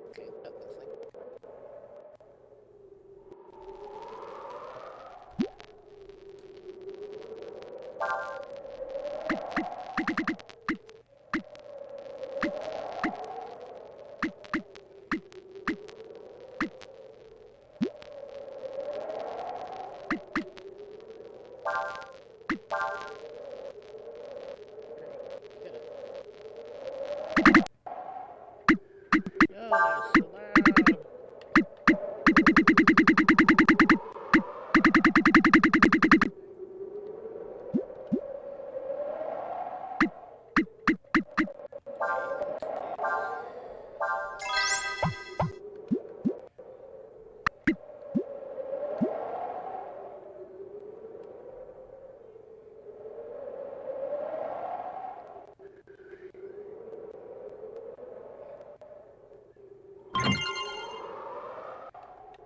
Okay, that looks like oh, that's so loud.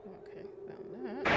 Okay, found that.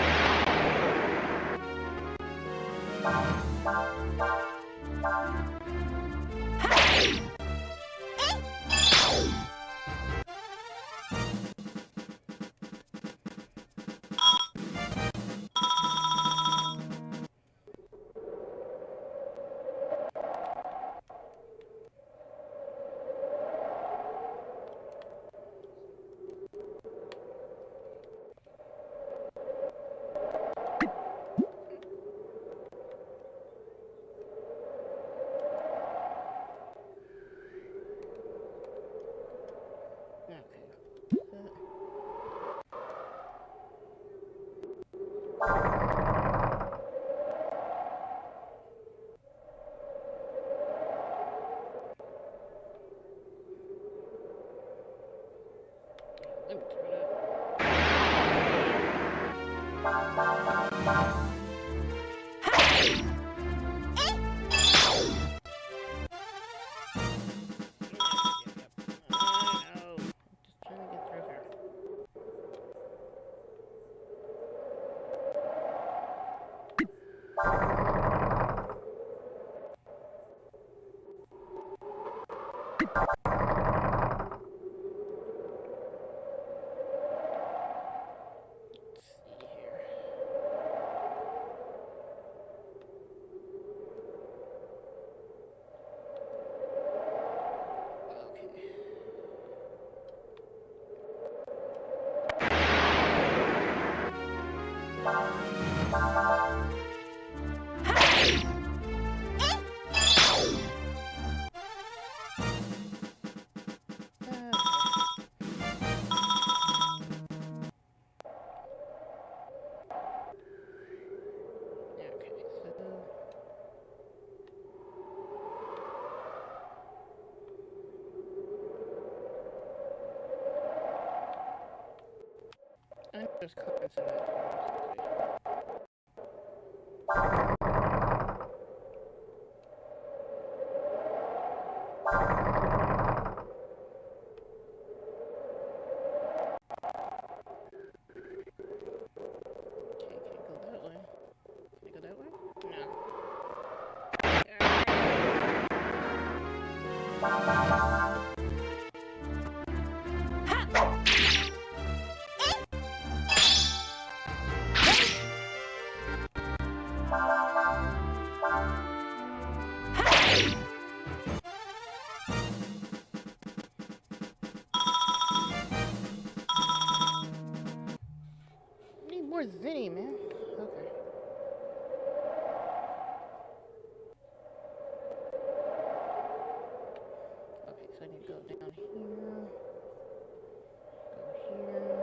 Let me turn it. I know. Just trying to get through here. Let's see here. Okay. I think there's comments in that. Can't go that way. Can I go that way? No. man. Okay. Okay, so I need to go down here. Go here.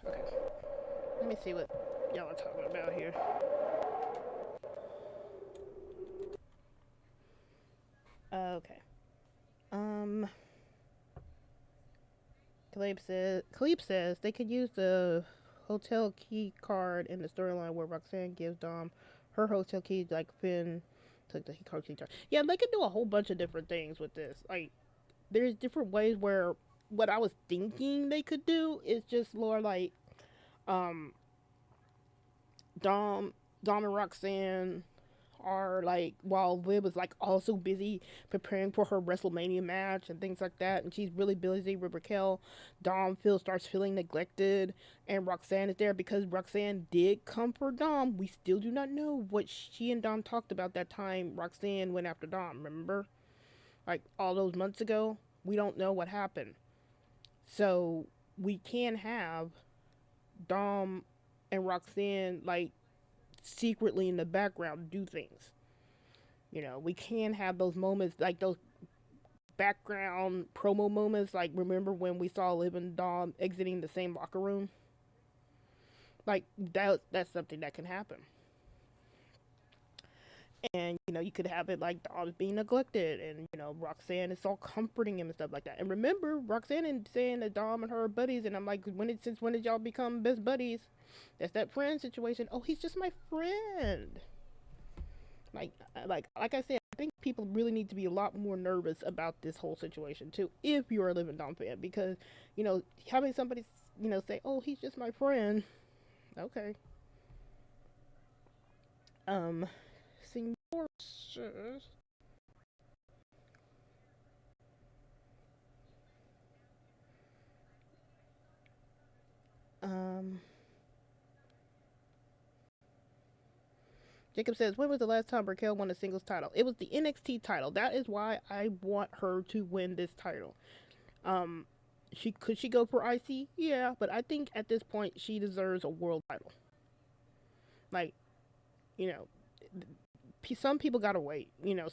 Okay. Let me see what y'all are talking about here. Okay. Khalib says they could use the hotel key card in the storyline where Roxanne gives Dom her hotel key, like Finn took the key card. Yeah, they could do a whole bunch of different things with this. Like, there's different ways where what I was thinking they could do is just more like, um, Dom and Roxanne are like, while Liv was like also busy preparing for her WrestleMania match and things like that, and she's really busy with Raquel, Dom starts feeling neglected, and Roxanne is there because Roxanne did comfort Dom. We still do not know what she and Dom talked about that time Roxanne went after Dom, remember? Like all those months ago. We don't know what happened. So we can have Dom and Roxanne like secretly in the background do things. You know, we can have those moments, like those background promo moments. Like, remember when we saw Liv and Dom exiting the same locker room? Like, that's something that can happen. And, you know, you could have it like Dom's being neglected, and, you know, Roxanne is all comforting him and stuff like that. And remember, Roxanne is saying that Dom and her are buddies, and I'm like, since when did y'all become best buddies? That's that friend situation. Oh, he's just my friend. Like I said, I think people really need to be a lot more nervous about this whole situation too, if you're a Liv and Dom fan, because, you know, having somebody, you know, say, "Oh, he's just my friend," okay. Senor says, um, Jacob says, when was the last time Raquel won a singles title? It was the NXT title. That is why I want her to win this title. Could she go for IC? Yeah, but I think at this point she deserves a world title. Like, you know, some people gotta wait. You know,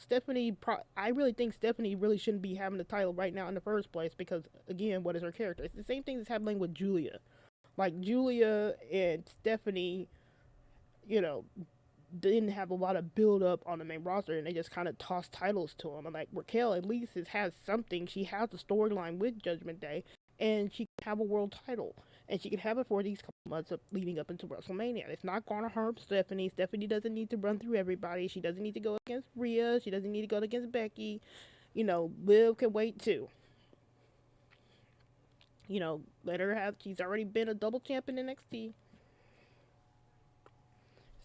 I really think Stephanie really shouldn't be having the title right now in the first place because, again, what is her character? It's the same thing that's happening with Julia. Like, Julia and Stephanie, you know, didn't have a lot of build up on the main roster, and they just kind of tossed titles to them. And like Raquel, at least has something. She has a storyline with Judgment Day, and she can have a world title, and she can have it for these couple months of leading up into WrestleMania. It's not gonna harm Stephanie. Stephanie doesn't need to run through everybody. She doesn't need to go against Rhea. She doesn't need to go against Becky. You know, Liv can wait too. You know, let her have. She's already been a double champ in NXT.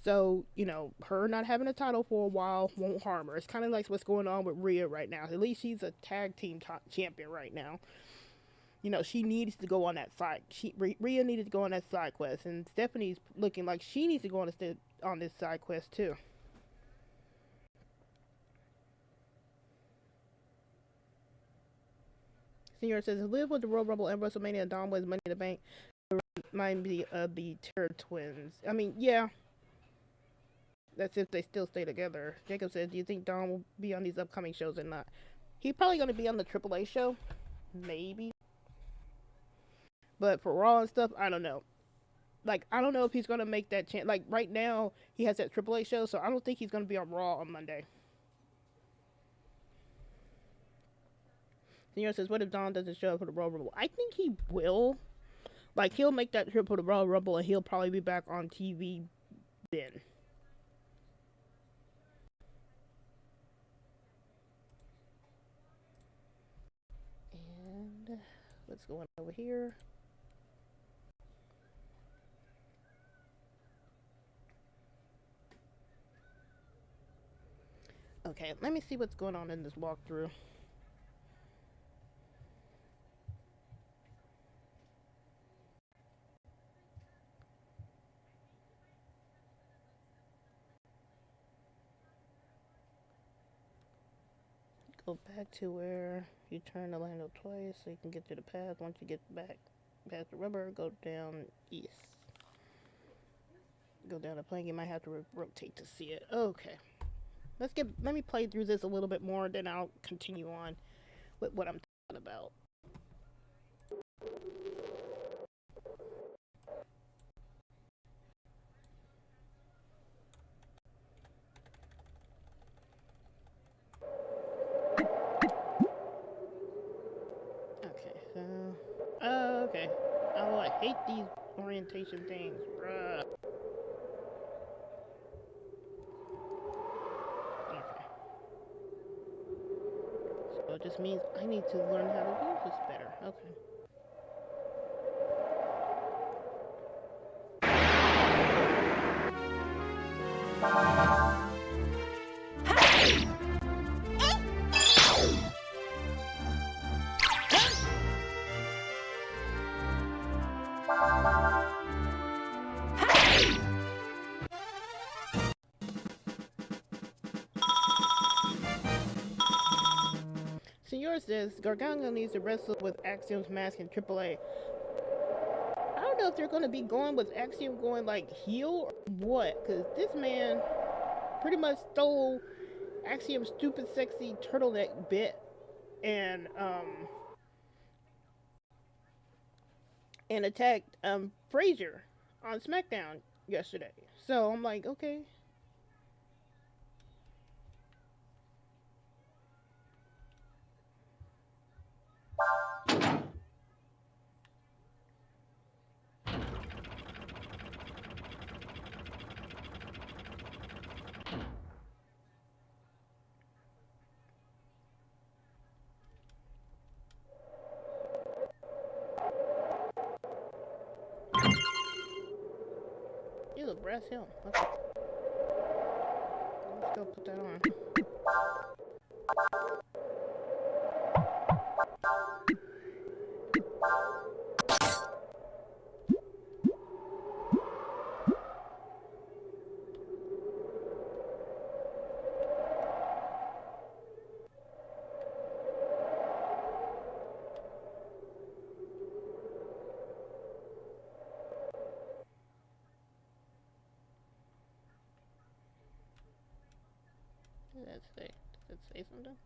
So, you know, her not having a title for a while won't harm her. It's kind of like what's going on with Rhea right now. At least she's a tag team champion right now. You know, she needs to go on that side. Rhea needed to go on that side quest, and Stephanie's looking like she needs to go on this side quest too. Senior says, "Live with the Royal Rumble and WrestleMania, and Dom wins Money in the Bank." Remind me of the Terror Twins. I mean, yeah, that's if they still stay together. Jacob says, "Do you think Dom will be on these upcoming shows or not?" He's probably going to be on the AAA show, maybe. But for Raw and stuff, I don't know. Like, I don't know if he's going to make that chance. Like, right now, he has that AAA show, so I don't think he's going to be on Raw on Monday. Senor says, what if Dom doesn't show up for the Royal Rumble? I think he will. Like, he'll make that trip for the Royal Rumble, and he'll probably be back on TV then. what's going on over here. Okay, let me see what's going on in this walkthrough. Go back to where you turn the handle twice so you can get to the path. Once you get back past the rubber, go down east. Go down the plank. You might have to rotate to see it. Okay. Let me play through this a little bit more, then I'll continue on with what I'm talking about. Okay, so okay. Oh, I hate these orientation things, bruh. So it just means I need to learn how to use this better. Okay. Senor says Gargano needs to wrestle with Axiom's mask in AAA. I don't know if they're going to be going with Axiom going like heel or what, because this man pretty much stole Axiom's stupid sexy turtleneck bit and attacked Frazier on SmackDown yesterday. So I'm like, okay. Ew, brass helm. Okay. Let's go put that on. Does it say something?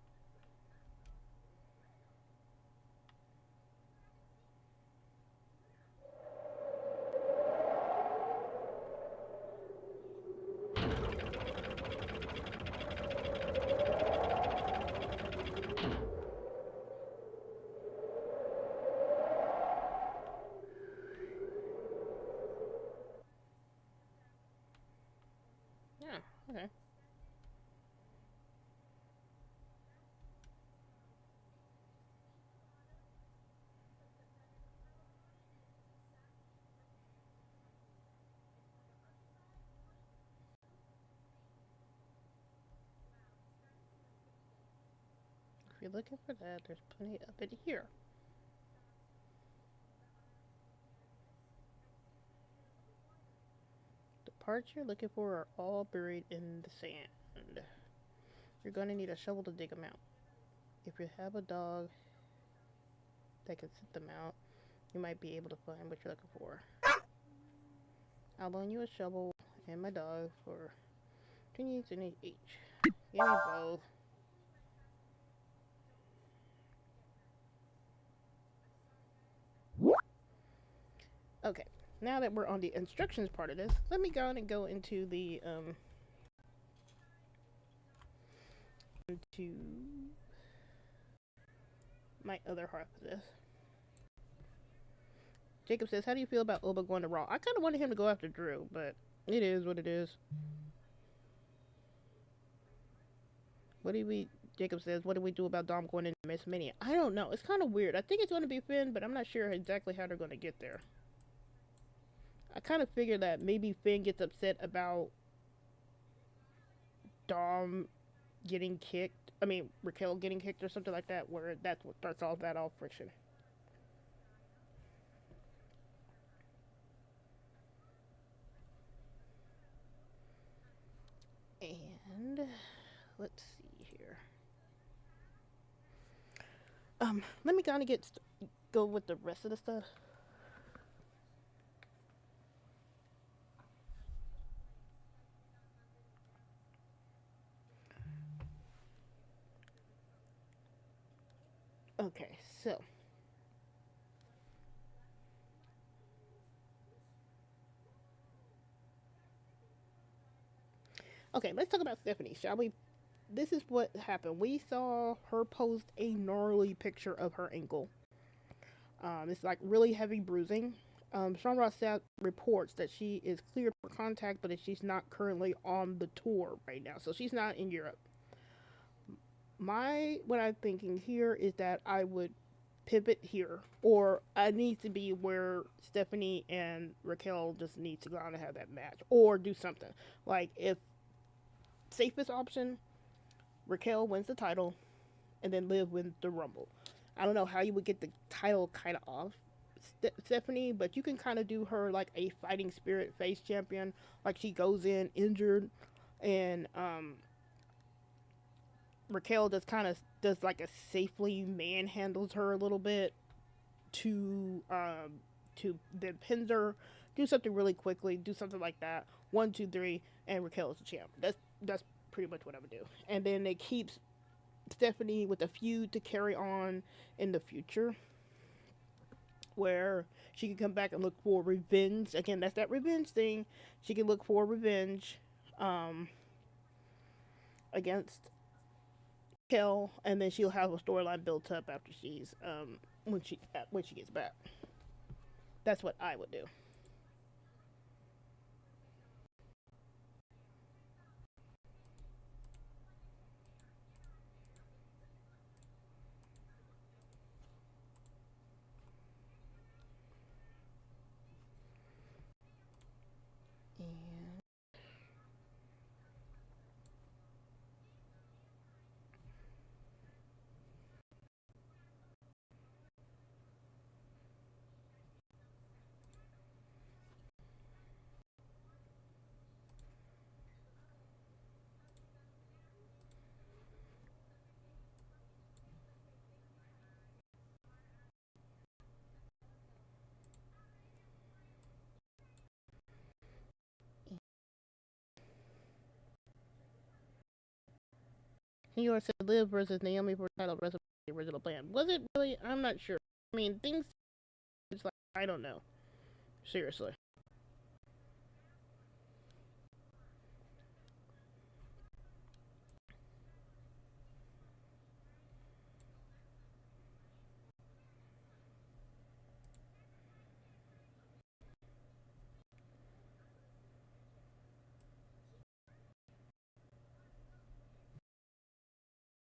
Yeah, okay. If you're looking for that, there's plenty of it here. The parts you're looking for are all buried in the sand. You're going to need a shovel to dig them out. If you have a dog that can sit them out, you might be able to find what you're looking for. I'll loan you a shovel and my dog for 20 cents each. Give me both. Okay, now that we're on the instructions part of this, let me go on and go into the into my other half of this. Jacob says, how do you feel about Oba going to Raw? I kind of wanted him to go after Drew, but it is what it is. What did we Jacob says, what do we do about Dom going into Miss Mania? I don't know. It's kind of weird. I think it's going to be Finn, but I'm not sure exactly how they're going to get there. I kind of figure that maybe Finn gets upset about Dom getting kicked. I mean, Raquel getting kicked or something like that, where that's what starts all that all friction. And let's see here. Let me kind of go with the rest of the stuff. Okay, so okay, let's talk about Stephanie, shall we? This is what happened. We saw her post a gnarly picture of her ankle. It's like really heavy bruising. Sean Ross Sapp reports that she is cleared for contact, but that she's not currently on the tour right now, so she's not in Europe. What I'm thinking here is that I would pivot here, or I need to be where Stephanie and Raquel just need to go out and have that match, or do something like if safest option, Raquel wins the title, and then Liv wins the Rumble. I don't know how you would get the title kind of off Stephanie, but you can kind of do her like a fighting spirit face champion, like she goes in injured, and Raquel just kind of does like a safely manhandles her a little bit to then pins her, do something really quickly, do something like that. 1, 2, 3, and Raquel is the champ. That's pretty much what I would do. And then it keeps Stephanie with a feud to carry on in the future, where she can come back and look for revenge. Again, that's that revenge thing. She can look for revenge against Kel, and then she'll have a storyline built up after she's when she gets back. That's what I would do. And he already said Liv versus Naomi for title wrestle the original plan. Was it really? I'm not sure. I mean, things. It's like I don't know. Seriously.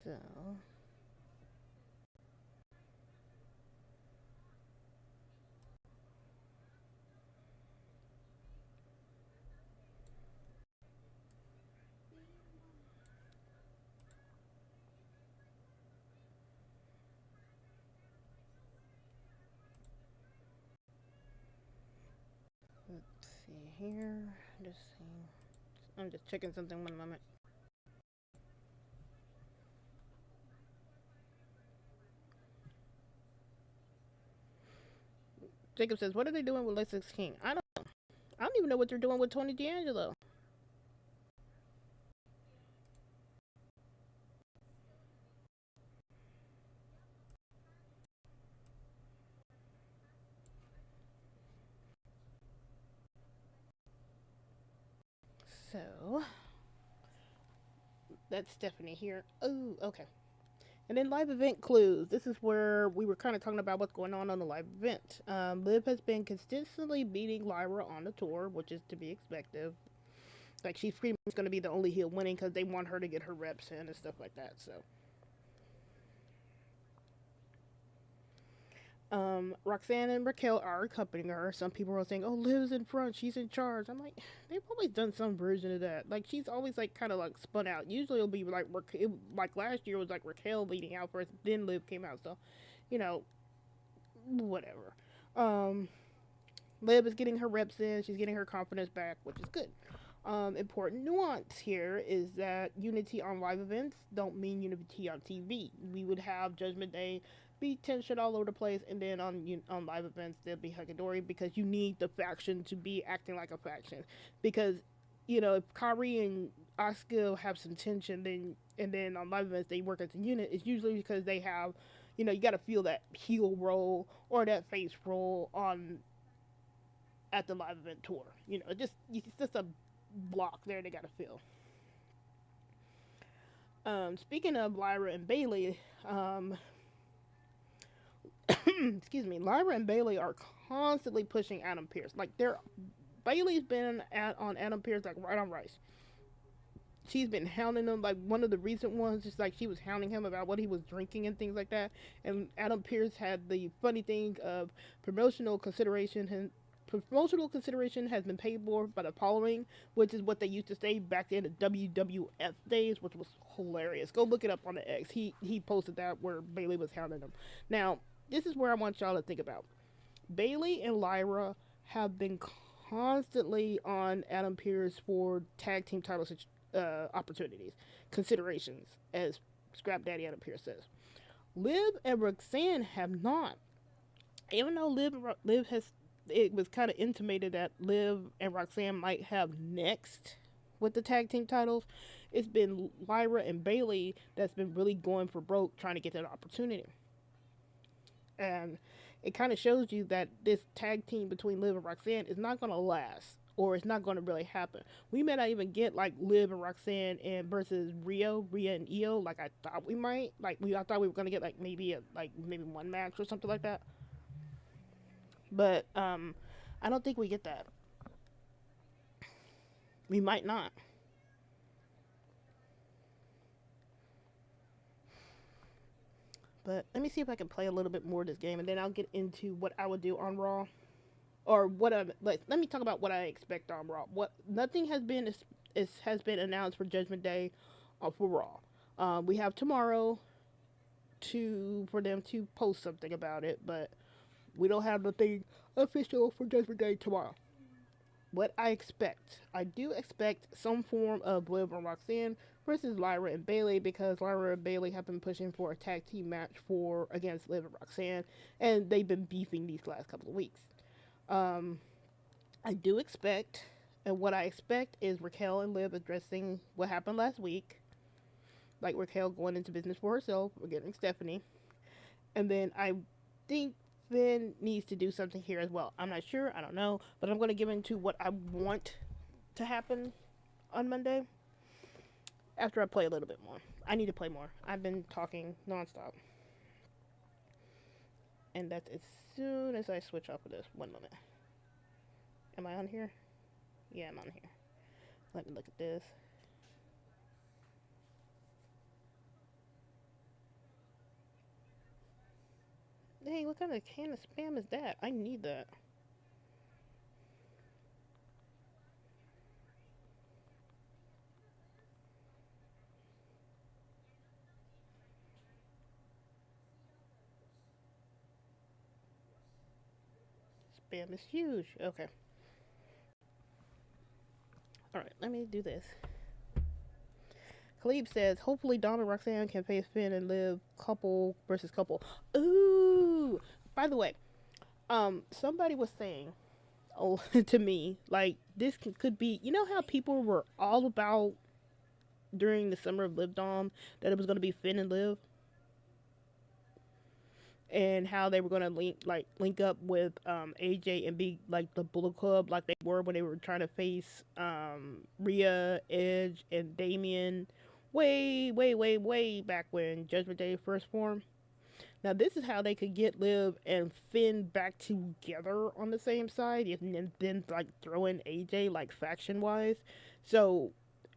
So let's see here. Just see. I'm just checking something one moment. Jacob says, "What are they doing with Lexus King?" I don't know. I don't even know what they're doing with Tony D'Angelo. So that's Stephanie here. Oh, okay. And then live event clues. This is where we were kind of talking about what's going on the live event. Liv has been consistently beating Lyra on the tour, which is to be expected. Like she's pretty much going to be the only heel winning because they want her to get her reps in and stuff like that. So Roxanne and Raquel are accompanying her. Some people are saying, "Oh, Liv's in front; she's in charge." I'm like, they've always done some version of that. Like she's always like kind of like spun out. Usually it'll be like like last year was like Raquel leading out first, then Liv came out. So, you know, whatever. Um, Liv is getting her reps in. She's getting her confidence back, which is good. Important nuance here is that unity on live events don't mean unity on TV. We would have Judgment Day be tension all over the place, and then on live events there'll be hunky because you need the faction to be acting like a faction. Because if Kyrie and Asuka have some tension, then on live events they work as a unit. It's usually because they have, you got to feel that heel role or that face role on at the live event tour. It's just a block there they gotta fill. Speaking of Lyra and Bailey, excuse me, Lyra and Bailey are constantly pushing Adam Pearce. Like Bailey's been on Adam Pearce like right on rice. She's been hounding him. Like one of the recent ones, just like she was hounding him about what he was drinking and things like that. And Adam Pearce had the funny thing of promotional consideration has been paid for by the following, which is what they used to say back in the WWF days, which was hilarious. Go look it up on the X. He posted that where Bailey was hounding him. Now, this is where I want y'all to think about. Bailey and Lyra have been constantly on Adam Pearce for tag team title opportunities, considerations, as Scrap Daddy Adam Pearce says. Liv and Roxanne have not. Even though Liv has, it was kind of intimated that Liv and Roxanne might have next with the tag team titles. It's been Lyra and Bailey that's been really going for broke trying to get that opportunity. And it kind of shows you that this tag team between Liv and Roxanne is not going to last, or it's not going to really happen. We may not even get like Liv and Roxanne and versus Rhea and Io like I thought we might. I thought we were going to get like maybe one match or something like that. But I don't think we get that. We might not. But let me see if I can play a little bit more of this game, and then I'll get into what I would do on Raw, or what I like. Let me talk about what I expect on Raw. What nothing has been has been announced for Judgment Day, for Raw. We have tomorrow for them to post something about it, but we don't have nothing official for Judgment Day tomorrow. What I do expect some form of Liv and Roxanne versus Lyra and Bailey, because Lyra and Bailey have been pushing for a tag team match against Liv and Roxanne, and they've been beefing these last couple of weeks. I do expect, and what I expect is Raquel and Liv addressing what happened last week, like Raquel going into business for herself, we're getting Stephanie, and then I think Finn needs to do something here as well. I'm not sure, I don't know, but I'm going to get into what I want to happen on Monday after I play a little bit more. I need to play more. I've been talking nonstop. And that's as soon as I switch off of this. 1 moment. Am I on here? Yeah, I'm on here. Let me look at this. Dang, what kind of can of spam is that? I need that. Spam is huge. Okay. Alright, let me do this. Khalib says, hopefully Dom and Roxanne can face Finn and Liv couple versus couple. Ooh! By the way, somebody was saying, to me, like, this could be, you know how people were all about during the summer of Liv Dom that it was going to be Finn and Liv? And how they were going to link up with AJ and be like the Bullet Club like they were when they were trying to face Rhea, Edge, and Damian way back when Judgment Day first formed. Now this is how they could get Liv and Finn back together on the same side, and then like throw in AJ like faction wise. So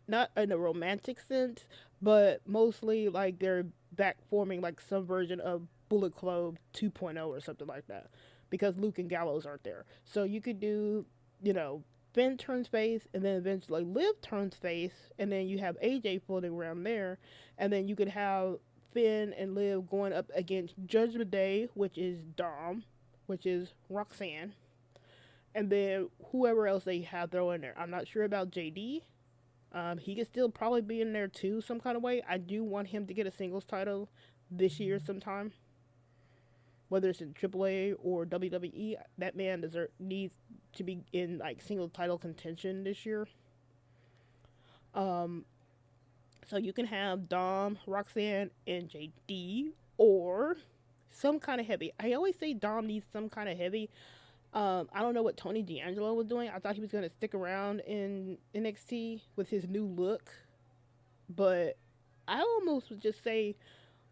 not in a romantic sense, but mostly like they're back forming like some version of Bullet Club 2.0 or something like that, because Luke and Gallows aren't there. So you could do, Finn turns face, and then eventually Liv turns face, and then you have AJ floating around there, and then you could have Finn and Liv going up against Judgment Day, which is Dom, which is Roxanne, and then whoever else they have throw in there. I'm not sure about JD. He could still probably be in there too, some kind of way. I do want him to get a singles title this year sometime, whether it's in AAA or WWE. That man needs to be in like single title contention this year. So you can have Dom, Roxanne, and JD, or some kind of heavy. I always say Dom needs some kind of heavy. I don't know what Tony D'Angelo was doing. I thought he was going to stick around in NXT with his new look, but I almost would just say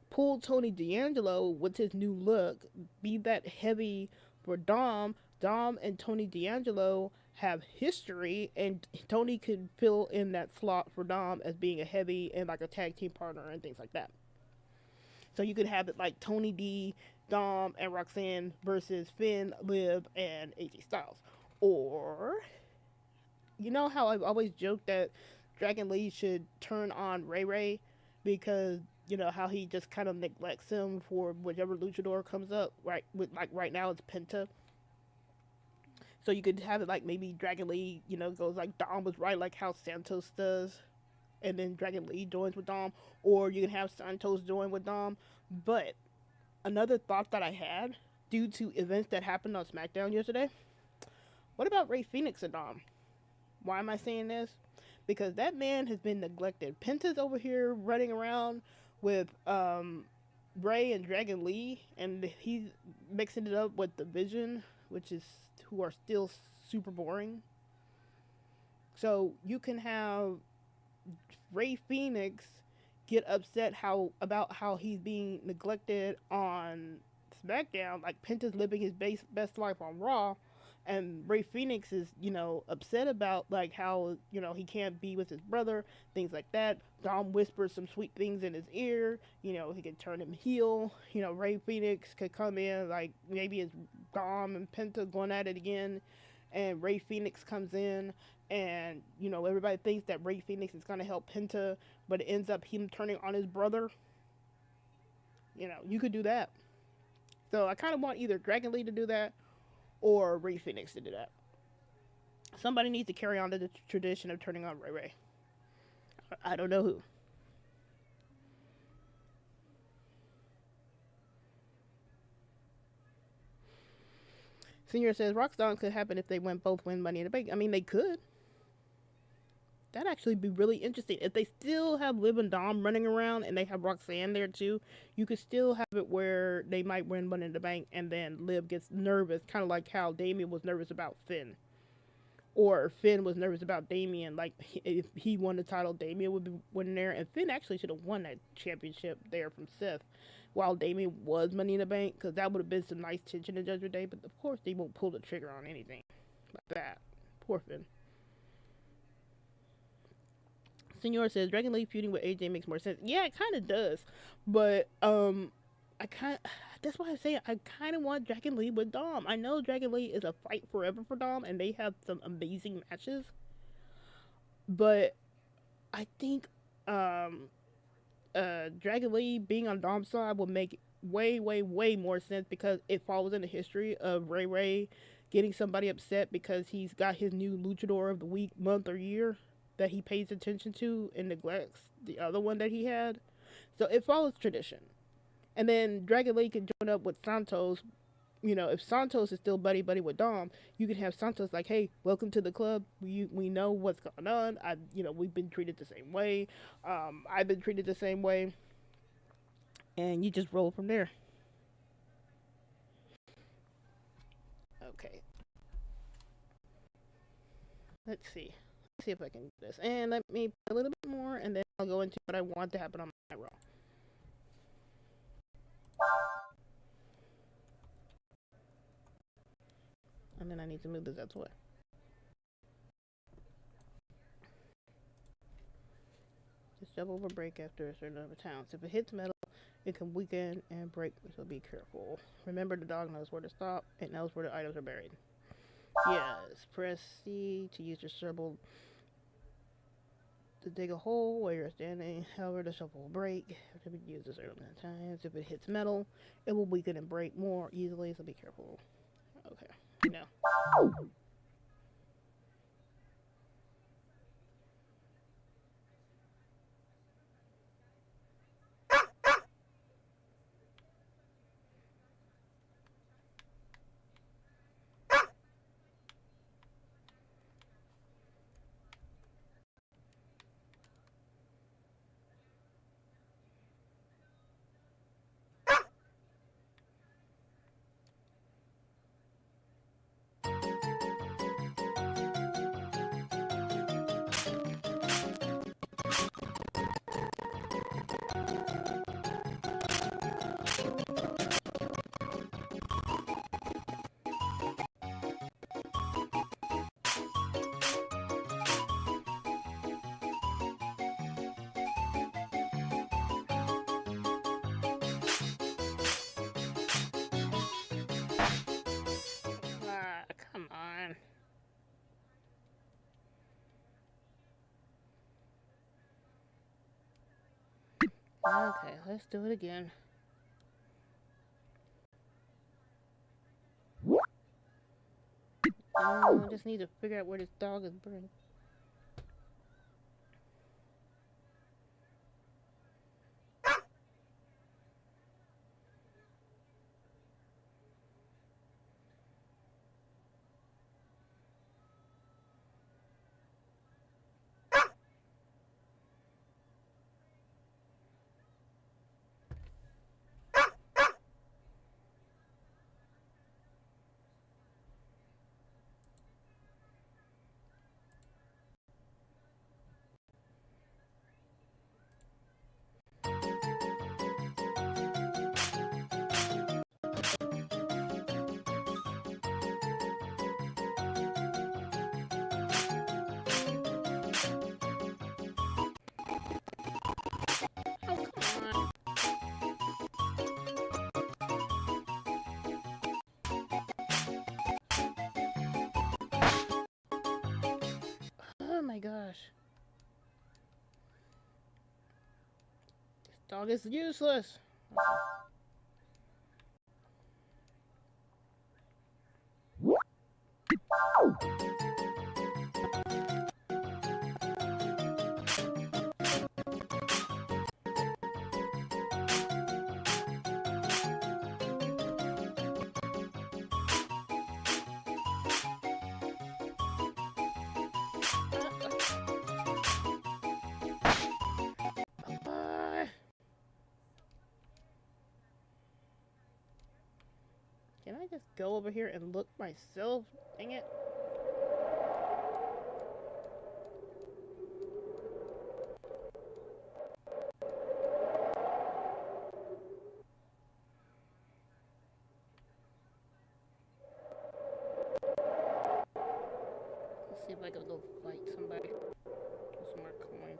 pull Tony D'Angelo with his new look, be that heavy for Dom. Dom and Tony D'Angelo have history, and Tony could fill in that slot for Dom as being a heavy and like a tag team partner and things like that. So you could have it like Tony D, Dom, and Roxanne versus Finn, Liv, and AJ Styles. Or, you know how I've always joked that Dragon Lee should turn on Ray Ray because you know how he just kind of neglects him for whichever luchador comes up. Right, like right now it's Penta. So you could have it like maybe Dragon Lee, goes like Dom was right, like how Santos does, and then Dragon Lee joins with Dom, or you can have Santos join with Dom. But another thought that I had due to events that happened on SmackDown yesterday, what about Rey Fenix and Dom? Why am I saying this? Because that man has been neglected. Penta's over here running around with Rey and Dragon Lee, and he's mixing it up with the Vision, who are still super boring. So you can have Rey Fenix get upset about how he's being neglected on SmackDown. Like Penta's living his best life on Raw, and Rey Fenix is upset about like how he can't be with his brother, things like that. Dom whispers some sweet things in his ear. He could turn him heel. Rey Fenix could come in, like maybe it's Dom and Penta going at it again, and Rey Fenix comes in, and everybody thinks that Rey Fenix is gonna help Penta, but it ends up him turning on his brother. You could do that. So I kind of want either Dragon Lee to do that or Rey Fenix to do that. Somebody needs to carry on the tradition of turning on Ray Ray. I don't know who. Senior says Rockstar could happen if they both win Money in the Bank. I mean, they could. That'd actually be really interesting. If they still have Liv and Dom running around and they have Roxanne there too, you could still have it where they might win Money in the Bank and then Liv gets nervous, kind of like how Damien was nervous about Finn. Or Finn was nervous about Damien. Like, if he won the title, Damien would be winning there. And Finn actually should have won that championship there from Seth while Damien was Money in the Bank, because that would have been some nice tension in Judgment Day. But of course, they won't pull the trigger on anything like that. Poor Finn. Senor says Dragon Lee feuding with AJ makes more sense. Yeah, it kind of does, but that's why I say I kind of want Dragon Lee with Dom. I know Dragon Lee is a fight forever for Dom, and they have some amazing matches, but I think Dragon Lee being on Dom's side will make way, way, way more sense because it follows in the history of Ray Ray getting somebody upset because he's got his new luchador of the week, month, or year that he pays attention to and neglects the other one that he had. So it follows tradition. And then Dragon Lee can join up with Santos. If Santos is still buddy with Dom, you can have Santos like, hey, welcome to the club. We know what's going on. We've been treated the same way. I've been treated the same way. And you just roll from there. Okay. Let's see. See if I can do this. And let me play a little bit more, and then I'll go into what I want to happen on my Raw. And then I need to move this out of the way. Just jump over break after a certain number of towns. If it hits metal, It can weaken and break, so be careful. Remember, the dog knows where to stop. It knows where the items are buried. Yes, press C to use your shovel to dig a hole where you're standing. However, the shovel will break after it uses certain times. If it hits metal, it will weaken and break more easily, so be careful. Okay, now. Come on. Okay, let's do it again. I just need to figure out where this dog is buried. Oh my gosh. This dog is useless. Can I just go over here and look myself? Dang it. Let's see if I can go fight somebody. Get some more coins.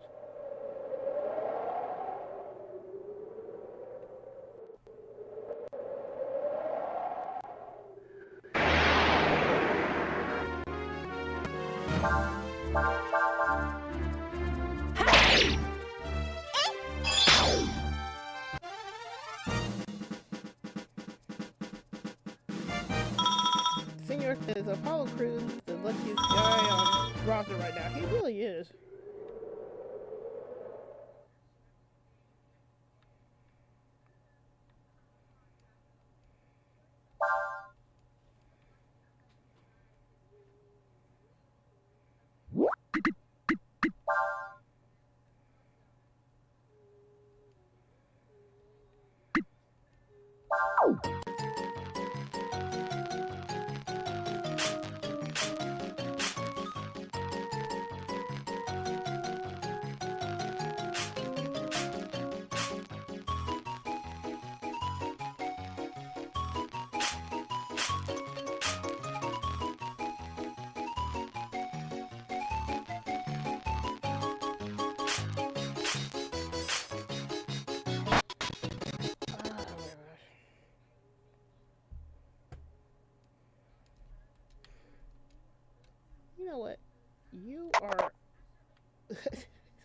Senior says Apollo Crews is the luckiest guy on roster right now. He really is.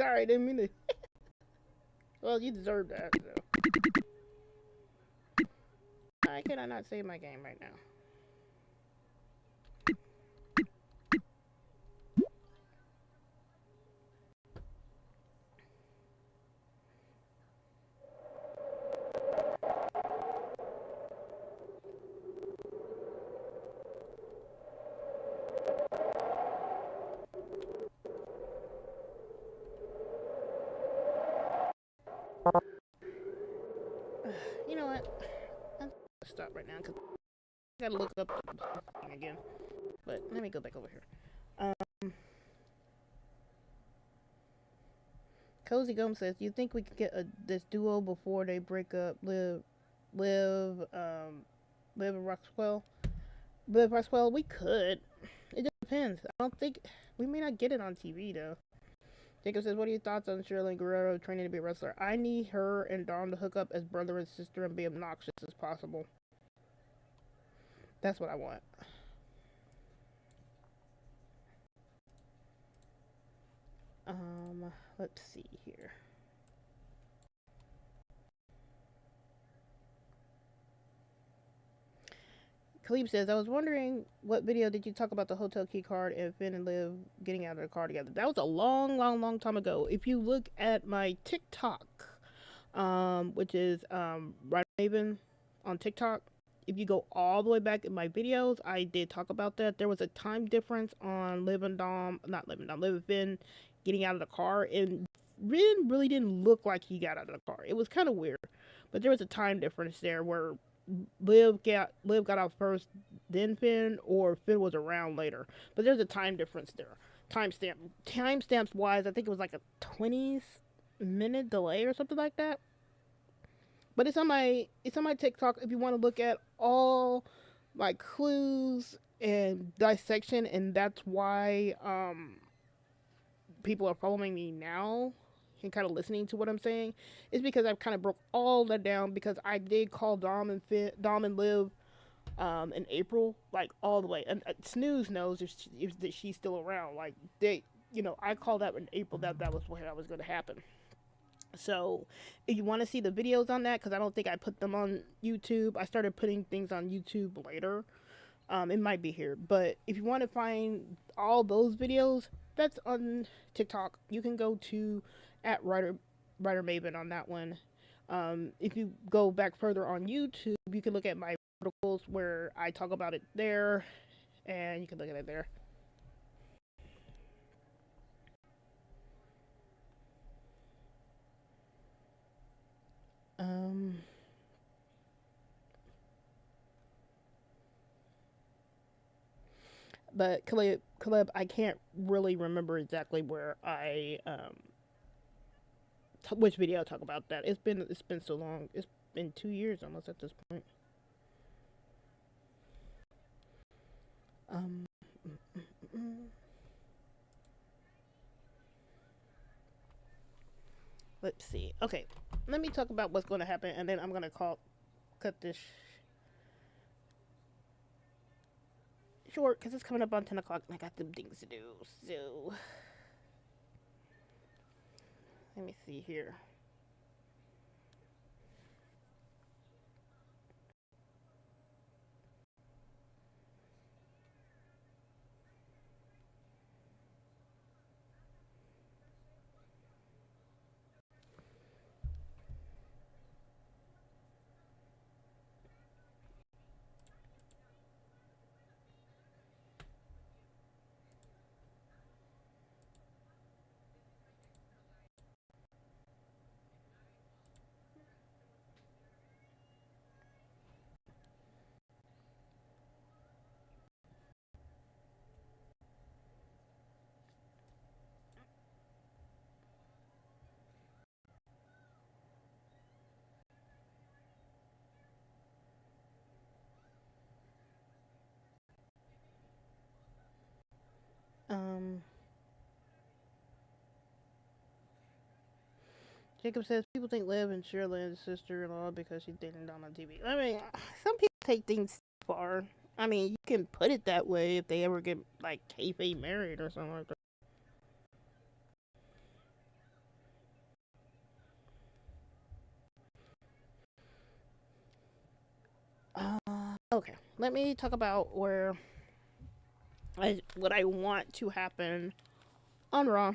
Sorry, I didn't mean to. Well, you deserve that, so. Why can I not save my game right now? You know what? I'm gonna stop right now because I gotta look up the thing again. But let me go back over here. Cozy Gum says, "Do you think we could get this duo before they break up? Liv, Liv and Roxwell. Liv Roxwell. We could. It just depends. I don't think we may not get it on TV though." Jacob says, "What are your thoughts on Shirley Guerrero training to be a wrestler? I need her and Dawn to hook up as brother and sister and be obnoxious as possible. That's what I want." Let's see here. Khalib says, "I was wondering what video did you talk about the hotel key card and Finn and Liv getting out of the car together?" That was a long time ago. If you look at my TikTok, which is WriterMaven on TikTok, if you go all the way back in my videos, I did talk about that. There was a time difference on Liv and Finn getting out of the car, and Rin really didn't look like he got out of the car. It was kind of weird, but there was a time difference there where Liv got out first, then Finn, or Finn was around later. But there's a time difference there. Timestamps wise, I think it was like a 20-minute delay or something like that. But it's on my TikTok if you want to look at all my clues and dissection, and that's why people are following me now and kind of listening to what I'm saying. It's because I've kind of broke all that down, because I did call Dom and Liv in April, like all the way. And Snooze knows if she's still around. Like I called that in April that was what was going to happen. So if you want to see the videos on that, because I don't think I put them on YouTube. I started putting things on YouTube later. It might be here, but if you want to find all those videos, that's on TikTok. You can go to at WriterMaven on that one. If you go back further on YouTube, you can look at my articles where I talk about it there, and you can look at it there. But Caleb, I can't really remember exactly where which video I talk about that. It's been so long. It's been 2 years almost at this point. Um, let's see. Okay, let me talk about what's going to happen, and then I'm gonna cut this short because it's coming up on 10 o'clock, and I got some things to do. So let me see here. Um, Jacob says people think Liv and Shirley is sister-in-law because she's dating Dom on TV. I mean, some people take things too far. I mean, you can put it that way if they ever get like kayfabe married or something like that. let me talk about what I want to happen on Raw.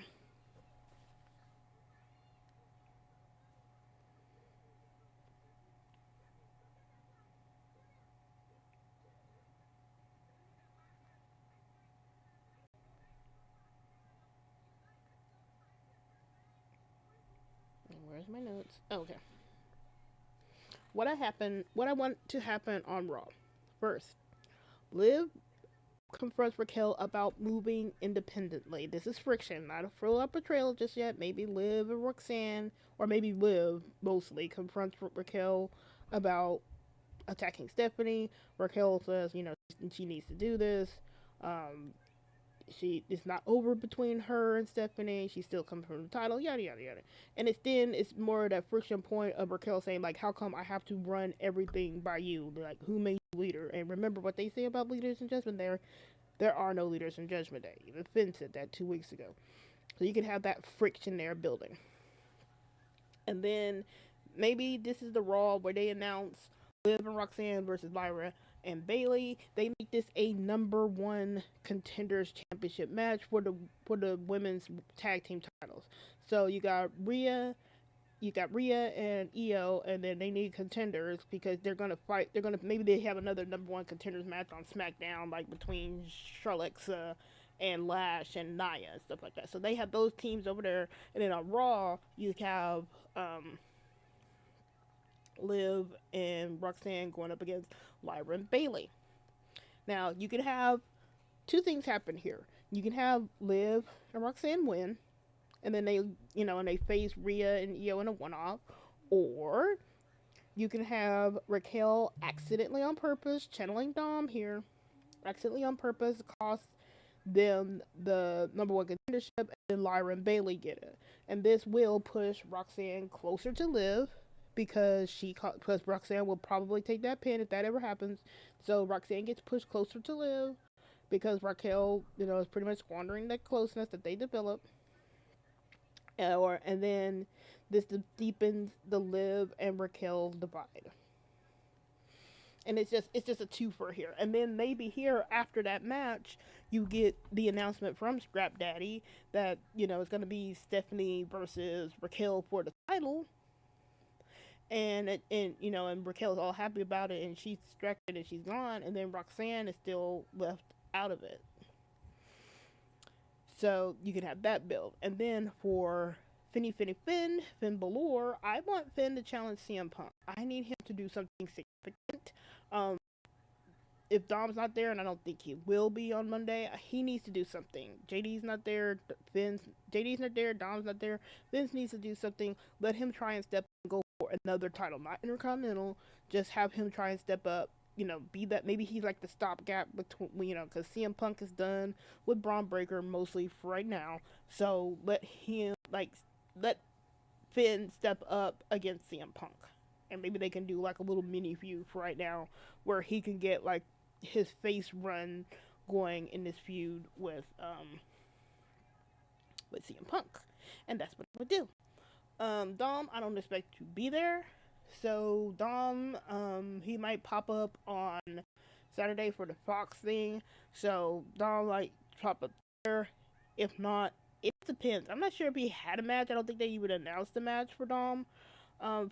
Where's my notes? Oh, okay. What I want to happen on Raw. First, Liv confronts Raquel about moving independently. This is friction, not a full up betrayal just yet. Maybe Liv and Roxanne, or maybe Liv mostly, confronts Raquel about attacking Stephanie. Raquel says, she needs to do this. Um, it's not over between her and Stephanie. She's still coming from the title, yada yada yada. And it's more that friction point of Raquel saying like, how come I have to run everything by you? Like, who made you leader? And remember what they say about leaders in Judgment Day. There are no leaders in Judgment Day. Even Finn said that 2 weeks ago. So you can have that friction there building. And then maybe this is the Raw where they announce Liv and Roxanne versus Lyra and Bailey. They make this a number one contenders championship match for the women's tag team titles. So you got Rhea and Io, and then they need contenders because they're gonna fight. Maybe they have another number one contenders match on SmackDown, like between Charlotte and Lash and Nia and stuff like that. So they have those teams over there, and then on Raw you have Liv and Roxanne going up against Lyra and Bailey. Now you can have two things happen here. You can have Liv and Roxanne win, and then they face Rhea and Io in a one-off, or you can have Raquel accidentally on purpose, channeling Dom here, accidentally on purpose cost them the number one contendership, and then Lyra and Bailey get it. And this will push Roxanne closer to Liv because Roxanne will probably take that pin if that ever happens. So Roxanne gets pushed closer to Liv because Raquel, is pretty much squandering that closeness that they develop. And then this deepens the Liv and Raquel divide. And it's just a twofer here. And then maybe here after that match, you get the announcement from Scrap Daddy that it's going to be Stephanie versus Raquel for the title. And Raquel's all happy about it, and she's distracted and she's gone, and then Roxanne is still left out of it. So you can have that build. And then for Finn Balor, I want Finn to challenge CM Punk. I need him to do something significant. If Dom's not there, and I don't think he will be on Monday, he needs to do something. JD's not there, JD's not there, Dom's not there. Vince needs to do something. Let him try and step up and go for another title, not Intercontinental. Just have him try and step up. Be that, maybe he's like the stopgap between, because CM Punk is done with Braun Breaker mostly for right now. So let Finn step up against CM Punk. And maybe they can do like a little mini feud for right now where he can get like his face run going in this feud with CM Punk. And that's what I would do. Dom, I don't expect to be there. So Dom, he might pop up on Saturday for the Fox thing. So Dom might pop up there. If not, it depends. I'm not sure if he had a match. I don't think they even announced the match for Dom.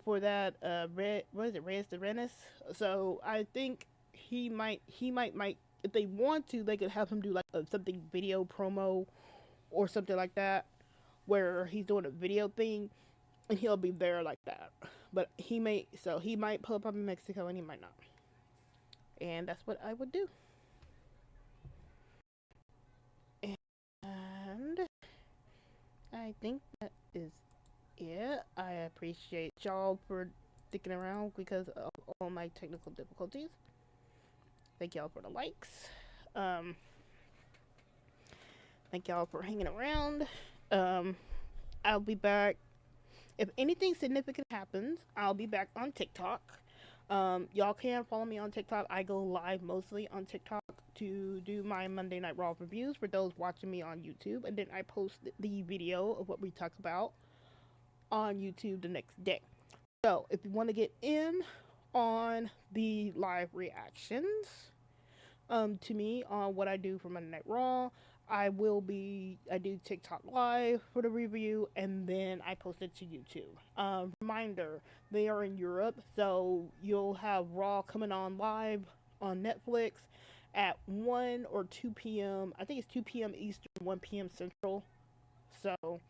For that Reyes de Rennes. So I think he might if they want to, they could have him do like something video promo or something like that, where he's doing a video thing, and he'll be there like that. But he might pull up in Mexico, and he might not. And that's what I would do. And I think that is it. I appreciate y'all for sticking around because of all my technical difficulties. Thank y'all for the likes. Thank y'all for hanging around. I'll be back. If anything significant happens, I'll be back on TikTok. Y'all can follow me on TikTok. I go live mostly on TikTok to do my Monday Night Raw reviews for those watching me on YouTube. And then I post the video of what we talk about on YouTube the next day. So if you want to get in on the live reactions, to me on what I do for Monday Night Raw. I do TikTok live for the review, and then I post it to YouTube. Reminder, they are in Europe, so you'll have Raw coming on live on Netflix at 1 or 2 p.m. I think it's 2 p.m. Eastern, 1 p.m. Central. So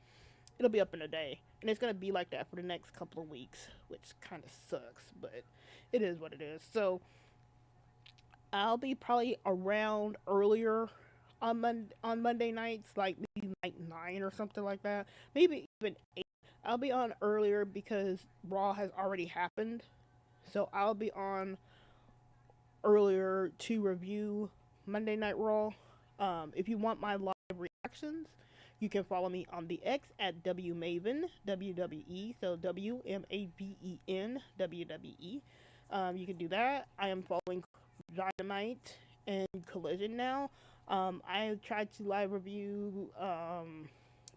it'll be up in a day. And it's going to be like that for the next couple of weeks, which kind of sucks, but it is what it is. So I'll be probably around earlier on Monday nights, like maybe like 9 or something like that. Maybe even 8. I'll be on earlier because Raw has already happened. So I'll be on earlier to review Monday Night Raw. If you want my live reactions, you can follow me on the X at WMaven, WWE, so WMAVEN, WWE. You can do that. I am following Dynamite and Collision now. I tried to live review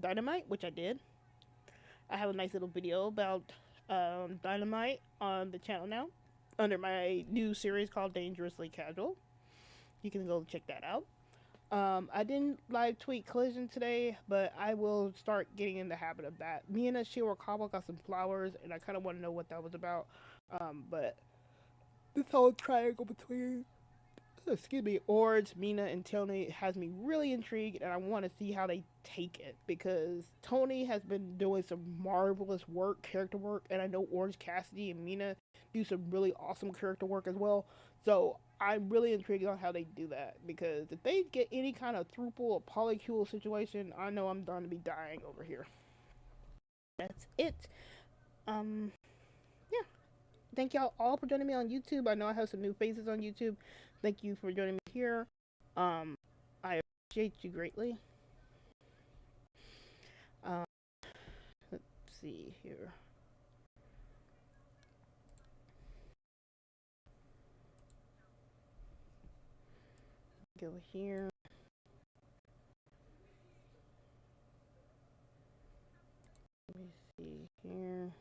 Dynamite, which I did. I have a nice little video about Dynamite on the channel now under my new series called Dangerously Casual. You can go check that out. I didn't live tweet Collision today, but I will start getting in the habit of that. Me and Ashira Kabba got some flowers, and I kind of want to know what that was about. But this whole triangle between, excuse me, Orge, Mina, and Tony has me really intrigued, and I want to see how they take it, because Tony has been doing some marvelous work, character work, and I know Orange Cassidy and Mina do some really awesome character work as well. So I'm really intrigued on how they do that, because if they get any kind of throuple or polycule situation, I know I'm done to be dying over here. That's it. Yeah. Thank y'all all for joining me on YouTube. I know I have some new faces on YouTube. Thank you for joining me here. I appreciate you greatly. Let's see here. Go here. Let me see here.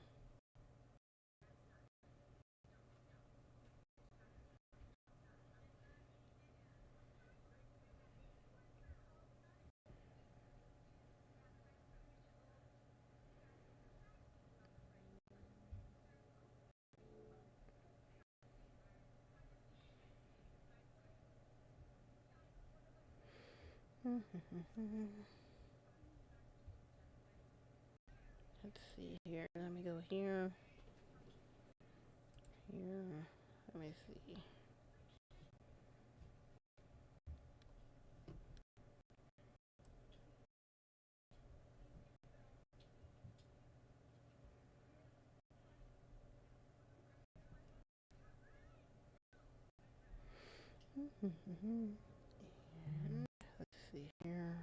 Let's see here. Let me go here. Here. Let me see. And let's see here.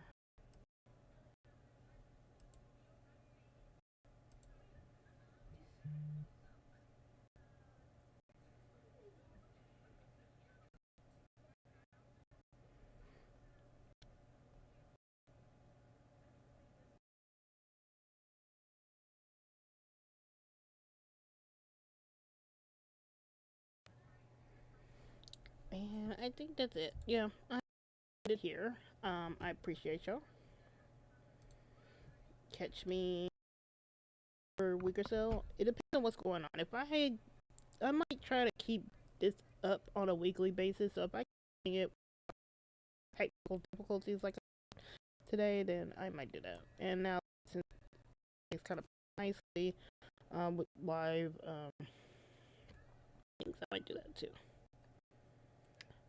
And I think that's it. Yeah, I did it here. I appreciate y'all. Catch me for a week or so. It depends on what's going on. I might try to keep this up on a weekly basis. So if I can get technical difficulties like today, then I might do that. And now since it's kind of nicely with live things, I might do that too.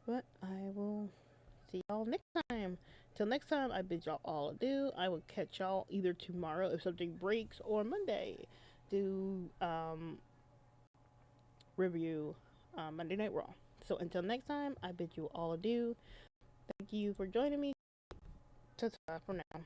But I will see y'all next time. Till next time, I bid y'all all adieu. I will catch y'all either tomorrow if something breaks or Monday to review Monday Night Raw. So until next time, I bid you all adieu. Thank you for joining me. Ta-ta for now.